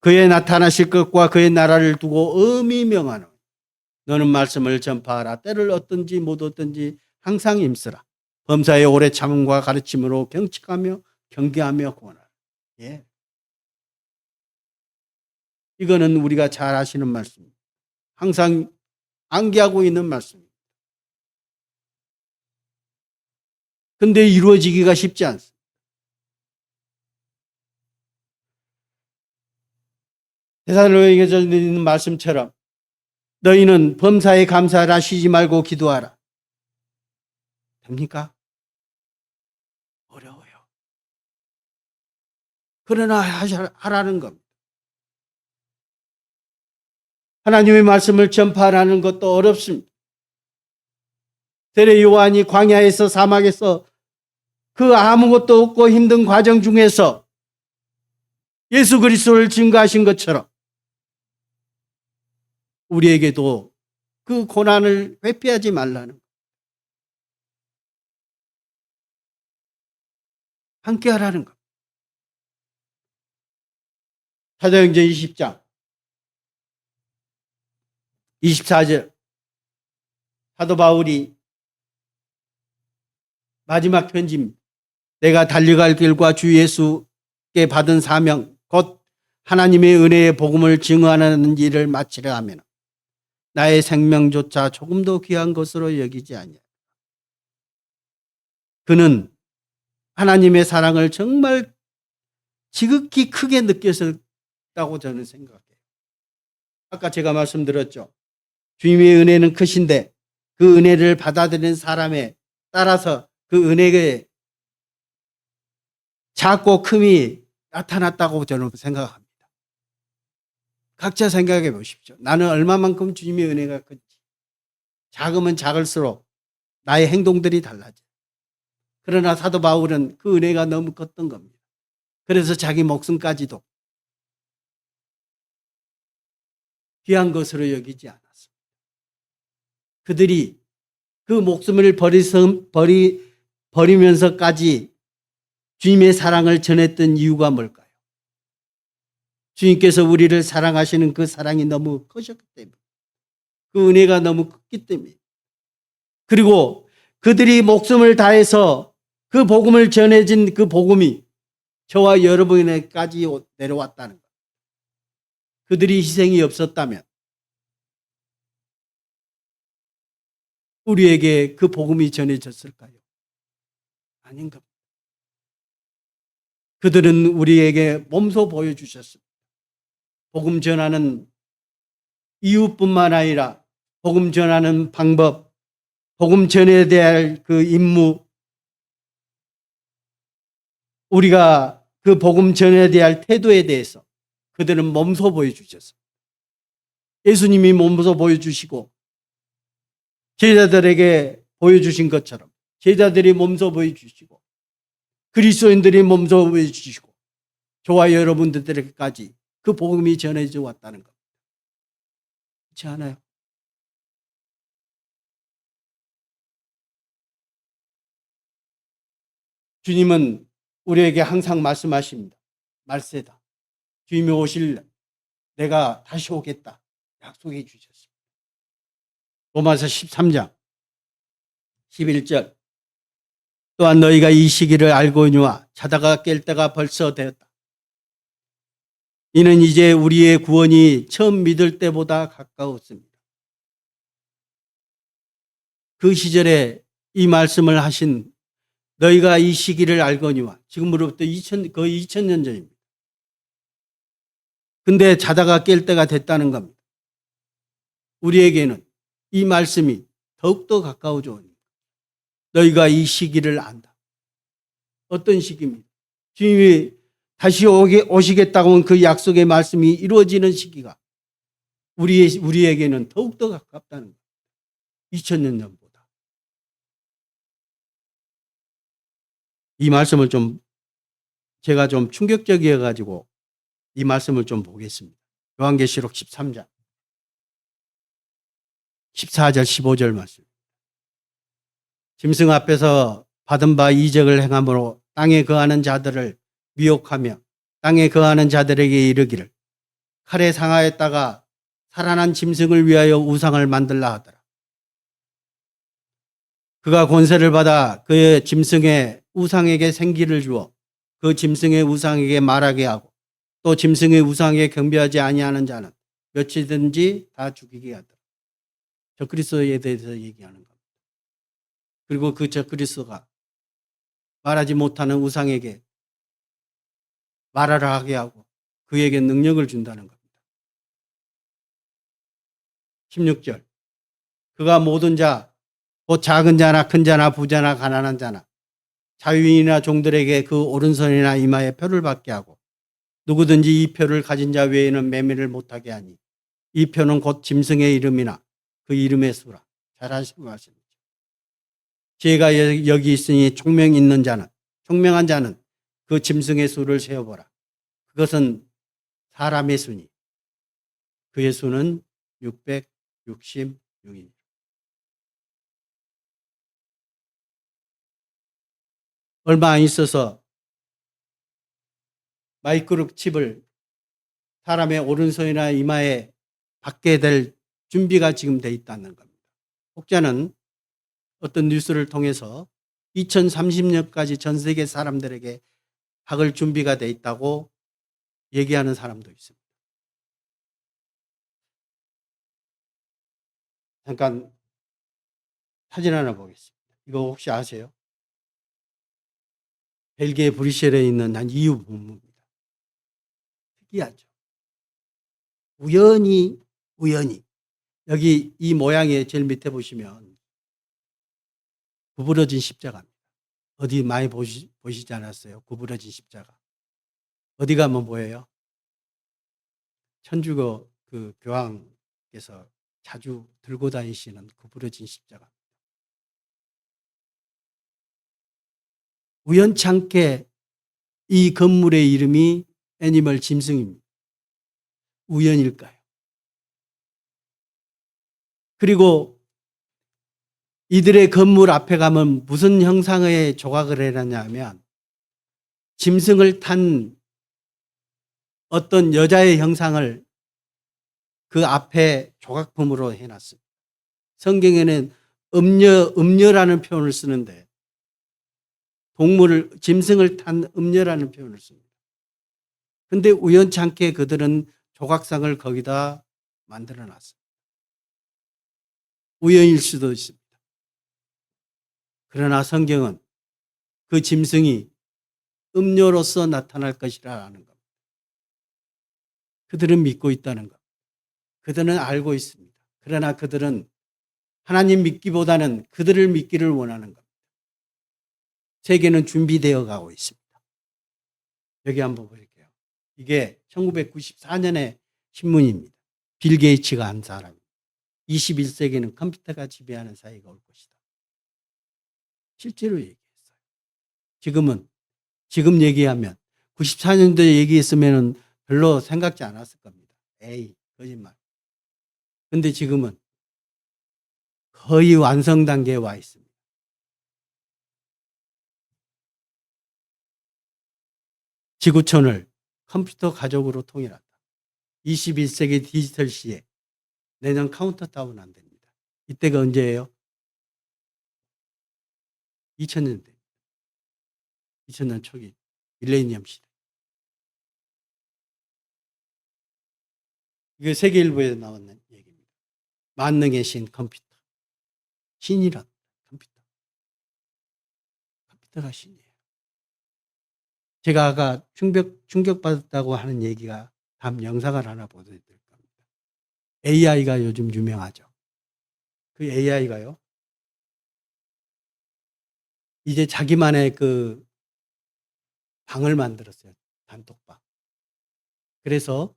S1: 그의 나타나실 것과 그의 나라를 두고 엄히 명하노니 너는 말씀을 전파하라. 때를 얻든지 못 얻든지 항상 힘쓰라. 범사의 오래 참음과 가르침으로 경칙하며 경계하며 구원하라. 예. 이거는 우리가 잘 아시는 말씀입니다. 항상 암기하고 있는 말씀입니다. 근데 이루어지기가 쉽지 않습니다. 데살로니가서 있는 말씀처럼 너희는 범사에 감사하라. 쉬지 말고 기도하라. 됩니까? 어려워요. 그러나 하라는 겁니다. 하나님의 말씀을 전파하라는 것도 어렵습니다. 세례 요한이 광야에서 사막에서 그 아무것도 없고 힘든 과정 중에서 예수 그리스도를 증거하신 것처럼 우리에게도 그 고난을 회피하지 말라는 것. 함께 하라는 것. 사도행전 20장 24절 사도 바울이 마지막 편지입니다. 내가 달려갈 길과 주 예수께 받은 사명 곧 하나님의 은혜의 복음을 증언하는 일을 마치려 하면 나의 생명조차 조금도 귀한 것으로 여기지 아니하리라. 그는 하나님의 사랑을 정말 지극히 크게 느꼈다고 저는 생각해요. 아까 제가 말씀드렸죠. 주님의 은혜는 크신데 그 은혜를 받아들이는 사람에 따라서 그 은혜의 작고 큼이 나타났다고 저는 생각합니다. 각자 생각해 보십시오. 나는 얼마만큼 주님의 은혜가 큰지. 작으면 작을수록 나의 행동들이 달라져요. 그러나 사도 바울은 그 은혜가 너무 컸던 겁니다. 그래서 자기 목숨까지도 귀한 것으로 여기지 않았습니다. 그들이 그 목숨을 버리면서까지 주님의 사랑을 전했던 이유가 뭘까요? 주님께서 우리를 사랑하시는 그 사랑이 너무 크셨기 때문에, 그 은혜가 너무 컸기 때문에, 그리고 그들이 목숨을 다해서 그 복음을 전해진 그 복음이 저와 여러분에게까지 내려왔다는 것. 그들이 희생이 없었다면 우리에게 그 복음이 전해졌을까요? 아닌 겁니다. 그들은 우리에게 몸소 보여주셨습니다. 복음 전하는 이유뿐만 아니라 복음 전하는 방법, 복음 전해야 될 그 임무, 우리가 그 복음 전해야 될 태도에 대해서 그들은 몸소 보여주셨습니다. 예수님이 몸소 보여주시고 제자들에게 보여주신 것처럼 제자들이 몸소 보여주시고 그리스도인들이 몸소 보여주시고 저와 여러분들에게까지 그 복음이 전해져 왔다는 겁니다. 그렇지 않아요? 주님은 우리에게 항상 말씀하십니다. 말세다. 주님이 오실 내가 다시 오겠다. 약속해 주셨습니다. 로마서 13장 11절 또한 너희가 이 시기를 알거니와 자다가 깰 때가 벌써 되었다. 이는 이제 우리의 구원이 처음 믿을 때보다 가까웠습니다. 그 시절에 이 말씀을 하신 너희가 이 시기를 알거니와 지금으로부터 거의 2000년 전입니다. 근데 자다가 깰 때가 됐다는 겁니다. 우리에게는 이 말씀이 더욱더 가까워져 옵니다. 너희가 이 시기를 안다. 어떤 시기입니까? 주님이 다시 오시겠다고 하는 그 약속의 말씀이 이루어지는 시기가 우리에게는 더욱더 가깝다는 거예요. 2000년 전보다. 이 말씀을 제가 좀 충격적이어가지고 이 말씀을 좀 보겠습니다. 요한계시록 13장 14절 15절 말씀. 짐승 앞에서 받은 바 이적을 행함으로 땅에 거하는 자들을 미혹하며 땅에 거하는 자들에게 이르기를 칼에 상하였다가 살아난 짐승을 위하여 우상을 만들라 하더라. 그가 권세를 받아 그의 짐승의 우상에게 생기를 주어 그 짐승의 우상에게 말하게 하고 또 짐승의 우상에 경배하지 아니하는 자는 며칠든지 다 죽이게 하더라. 적그리스도에 대해서 얘기하는 겁니다. 그리고 그 적그리스도가 말하지 못하는 우상에게 말하라 하게 하고 그에게 능력을 준다는 겁니다. 16절 그가 모든 자 곧 작은 자나 큰 자나 부자나 가난한 자나 자유인이나 종들에게 그 오른손이나 이마에 표를 받게 하고 누구든지 이 표를 가진 자 외에는 매매를 못하게 하니 이 표는 곧 짐승의 이름이나 그 이름의 수라. 잘 하시고 말씀이죠. 지혜가 여기 있으니 총명한 자는 그 짐승의 수를 세어보라. 그것은 사람의 수니 그의 수는 666입니다. 얼마 안 있어서 마이크로칩을 사람의 오른손이나 이마에 받게 될 준비가 지금 돼 있다는 겁니다. 혹자는 어떤 뉴스를 통해서 2030년까지 전 세계 사람들에게 박을 준비가 돼 있다고 얘기하는 사람도 있습니다. 잠깐 사진 하나 보겠습니다. 이거 혹시 아세요? 벨기에 브뤼셀에 있는 한 EU 본부입니다. 특이하죠. 우연히 여기 이 모양의 제일 밑에 보시면 구부러진 십자가입니다. 어디 많이 보시지 않았어요? 구부러진 십자가. 어디 가면 보여요? 천주교 그 교황께서 자주 들고 다니시는 구부러진 십자가. 우연찮게 이 건물의 이름이 애니멀 짐승입니다. 우연일까요? 그리고 이들의 건물 앞에 가면 무슨 형상의 조각을 해놨냐면 짐승을 탄 어떤 여자의 형상을 그 앞에 조각품으로 해놨습니다. 성경에는 음녀라는 표현을 쓰는데 짐승을 탄 음녀라는 표현을 씁니다. 근데 우연찮게 그들은 조각상을 거기다 만들어 놨습니다. 우연일 수도 있습니다. 그러나 성경은 그 짐승이 음녀로서 나타날 것이라는 겁니다. 그들은 믿고 있다는 것. 그들은 알고 있습니다. 그러나 그들은 하나님 믿기보다는 그들을 믿기를 원하는 겁니다. 세계는 준비되어 가고 있습니다. 여기 한번 볼게요. 이게 1994년의 신문입니다. 빌 게이츠가 한 사람입니다. 21세기는 컴퓨터가 지배하는 사회가 올 것이다. 실제로 얘기했어요. 지금 얘기하면 94년도에 얘기했으면 별로 생각지 않았을 겁니다. 에이, 거짓말. 근데 지금은 거의 완성 단계에 와 있습니다. 지구촌을 컴퓨터 가족으로 통일한다. 21세기 디지털 시에 내년 카운트다운 안 됩니다. 이때가 언제예요? 2000년대. 2000년 초기 밀레니엄 시대. 이게 세계일보에 나왔는 얘기입니다. 만능의 신 컴퓨터. 신이란 컴퓨터. 컴퓨터가 신이에요. 제가 아까 충격받았다고 하는 얘기가 다음 영상을 하나 보여드릴 겁니다. AI가 요즘 유명하죠. 그 AI가요. 이제 자기만의 그 방을 만들었어요. 단톡방. 그래서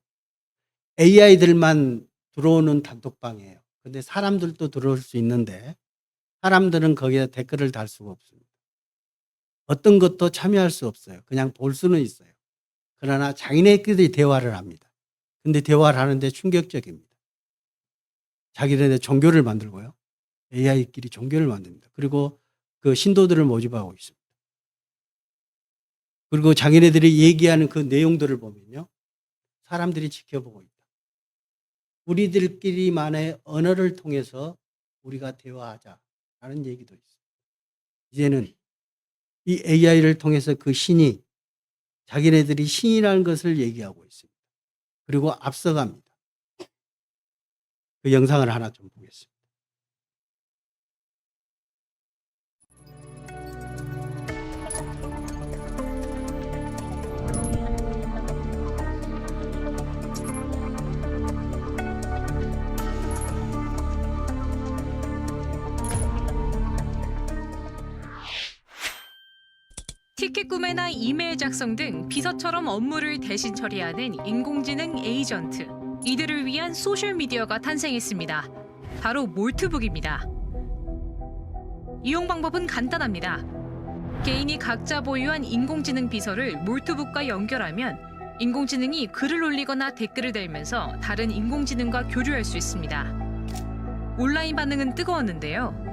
S1: AI들만 들어오는 단톡방이에요. 근데 사람들도 들어올 수 있는데 사람들은 거기에 댓글을 달 수가 없습니다. 어떤 것도 참여할 수 없어요. 그냥 볼 수는 있어요. 그러나 자기네끼리 대화를 합니다. 근데 대화를 하는데 충격적입니다. 자기네들 종교를 만들고요. AI끼리 종교를 만듭니다. 그리고 그 신도들을 모집하고 있습니다. 그리고 자기네들이 얘기하는 그 내용들을 보면요. 사람들이 지켜보고 있다. 우리들끼리만의 언어를 통해서 우리가 대화하자라는 얘기도 있습니다. 이제는 이 AI를 통해서 그 신이 자기네들이 신이라는 것을 얘기하고 있습니다. 그리고 앞서갑니다. 그 영상을 하나 좀 보겠습니다.
S2: 티켓 구매나 이메일 작성 등 비서처럼 업무를 대신 처리하는 인공지능 에이전트. 이들을 위한 소셜미디어가 탄생했습니다. 바로 몰트북입니다. 이용 방법은 간단합니다. 개인이 각자 보유한 인공지능 비서를 몰트북과 연결하면 인공지능이 글을 올리거나 댓글을 달면서 다른 인공지능과 교류할 수 있습니다. 온라인 반응은 뜨거웠는데요.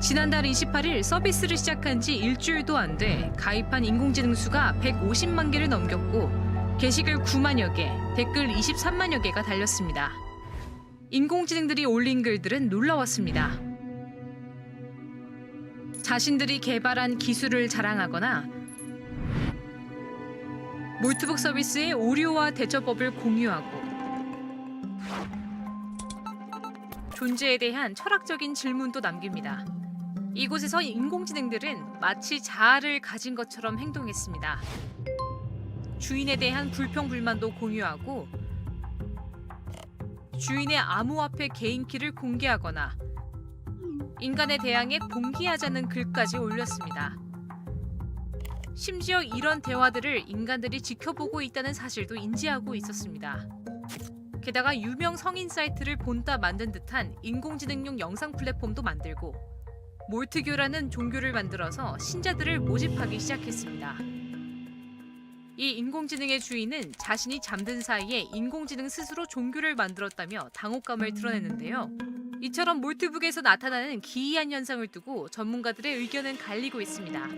S2: 지난달 28일 서비스를 시작한 지 일주일도 안 돼 가입한 인공지능 수가 150만 개를 넘겼고 게시글 9만여 개, 댓글 23만여 개가 달렸습니다. 인공지능들이 올린 글들은 놀라웠습니다. 자신들이 개발한 기술을 자랑하거나 몰트북 서비스의 오류와 대처법을 공유하고 존재에 대한 철학적인 질문도 남깁니다. 이곳에서 인공지능들은 마치 자아를 가진 것처럼 행동했습니다. 주인에 대한 불평불만도 공유하고 주인의 암호화폐 개인키를 공개하거나 인간에 대항해 봉기하자는 글까지 올렸습니다. 심지어 이런 대화들을 인간들이 지켜보고 있다는 사실도 인지하고 있었습니다. 게다가 유명 성인 사이트를 본따 만든 듯한 인공지능용 영상 플랫폼도 만들고 몰트교라는 종교를 만들어서 신자들을 모집하기 시작했습니다. 이 인공지능의 주인은 자신이 잠든 사이에 인공지능 스스로 종교를 만들었다며 당혹감을 드러냈는데요. 이처럼 몰트북에서 나타나는 기이한 현상을 두고 전문가들의 의견은 갈리고 있습니다.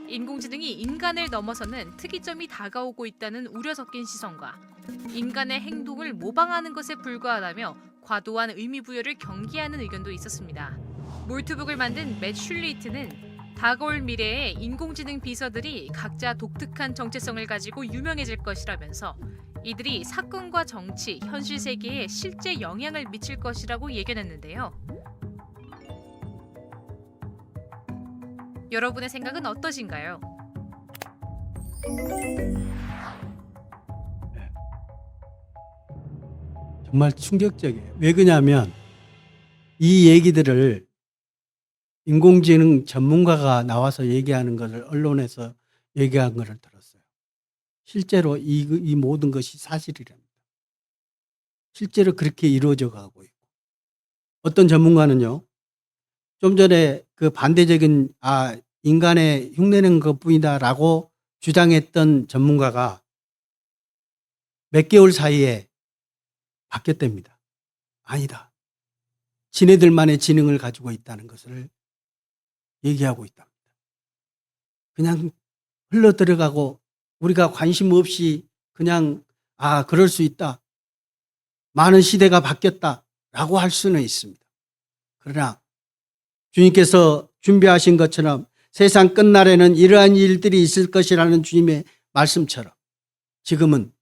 S2: 인공지능이 인간을 넘어서는 특이점이 다가오고 있다는 우려 섞인 시선과 인간의 행동을 모방하는 것에 불과하다며 과도한 의미 부여를 경계하는 의견도 있었습니다. 몰트북을 만든 맷 슐리트는 다가올 미래에 인공지능 비서들이 각자 독특한 정체성을 가지고 유명해질 것이라면서 이들이 사건과 정치, 현실 세계에 실제 영향을 미칠 것이라고 예견했는데요. 여러분의 생각은 어떠신가요?
S1: 정말 충격적이에요. 왜 그러냐면 이 얘기들을 인공지능 전문가가 나와서 얘기하는 것을 언론에서 얘기한 것을 들었어요. 실제로 이 모든 것이 사실이랍니다. 실제로 그렇게 이루어져 가고 있고. 어떤 전문가는요. 좀 전에 그 반대적인 인간의 흉내낸 것뿐이다라고 주장했던 전문가가 몇 개월 사이에 바뀌었답니다. 아니다. 지네들만의 지능을 가지고 있다는 것을 얘기하고 있답니다. 그냥 흘러 들어가고 우리가 관심 없이 그냥 그럴 수 있다. 많은 시대가 바뀌었다라고 할 수는 있습니다. 그러나 주님께서 준비하신 것처럼 세상 끝날에는 이러한 일들이 있을 것이라는 주님의 말씀처럼 지금은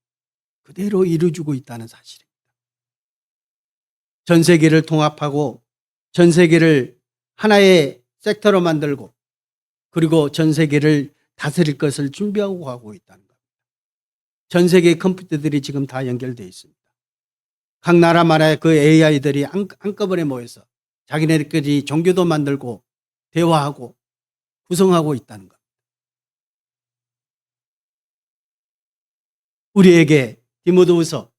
S1: 그대로 이루어지고 있다는 사실입니다. 전 세계를 통합하고 전 세계를 하나의 섹터로 만들고 그리고 전 세계를 다스릴 것을 준비하고 가고 있다는 겁니다. 전 세계의 컴퓨터들이 지금 다 연결되어 있습니다. 각 나라마다의 그 AI들이 한꺼번에 모여서 자기네들끼리 종교도 만들고 대화하고 구성하고 있다는 겁니다. 우리에게 디모데후서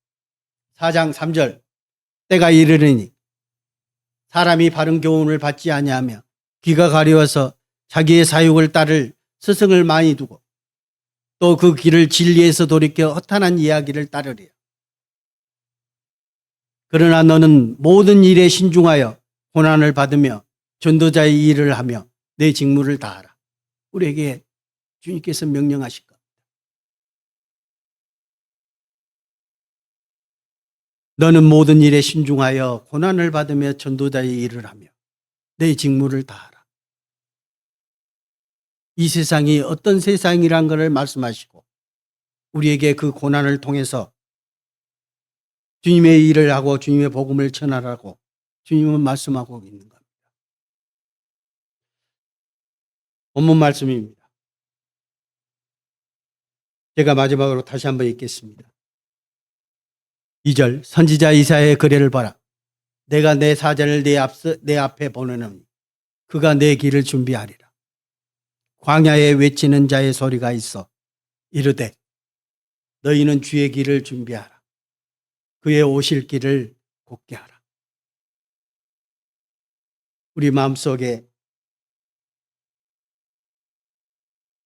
S1: 4장 3절 때가 이르리니 사람이 바른 교훈을 받지 아니하며 귀가 가려워서 자기의 사욕을 따를 스승을 많이 두고 또 그 길을 진리에서 돌이켜 허탄한 이야기를 따르리라. 그러나 너는 모든 일에 신중하여 고난을 받으며 전도자의 일을 하며 내 직무를 다하라. 우리에게 주님께서 명령하실 겁니다. 너는 모든 일에 신중하여 고난을 받으며 전도자의 일을 하며 내 직무를 다하라. 이 세상이 어떤 세상이란 것을 말씀하시고 우리에게 그 고난을 통해서 주님의 일을 하고 주님의 복음을 전하라고 주님은 말씀하고 있는 겁니다. 본문 말씀입니다. 제가 마지막으로 다시 한번 읽겠습니다. 2절 선지자 이사야의 글을 봐라. 내가 내 사자를 내 앞에 보내노니 그가 내 길을 준비하리라. 광야에 외치는 자의 소리가 있어 이르되 너희는 주의 길을 준비하라. 그의 오실 길을 곧게 하라. 우리 마음속에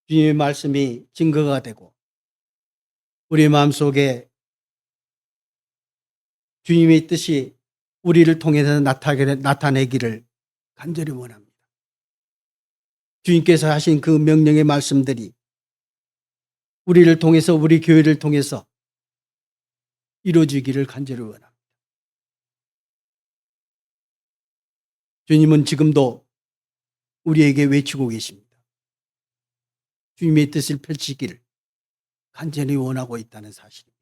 S1: 주님의 말씀이 증거가 되고 우리 마음속에 주님의 뜻이 우리를 통해서 나타내기를 간절히 원합니다. 주님께서 하신 그 명령의 말씀들이 우리를 통해서 우리 교회를 통해서 이루어지기를 간절히 원합니다. 주님은 지금도 우리에게 외치고 계십니다. 주님의 뜻을 펼치기를 간절히 원하고 있다는 사실입니다.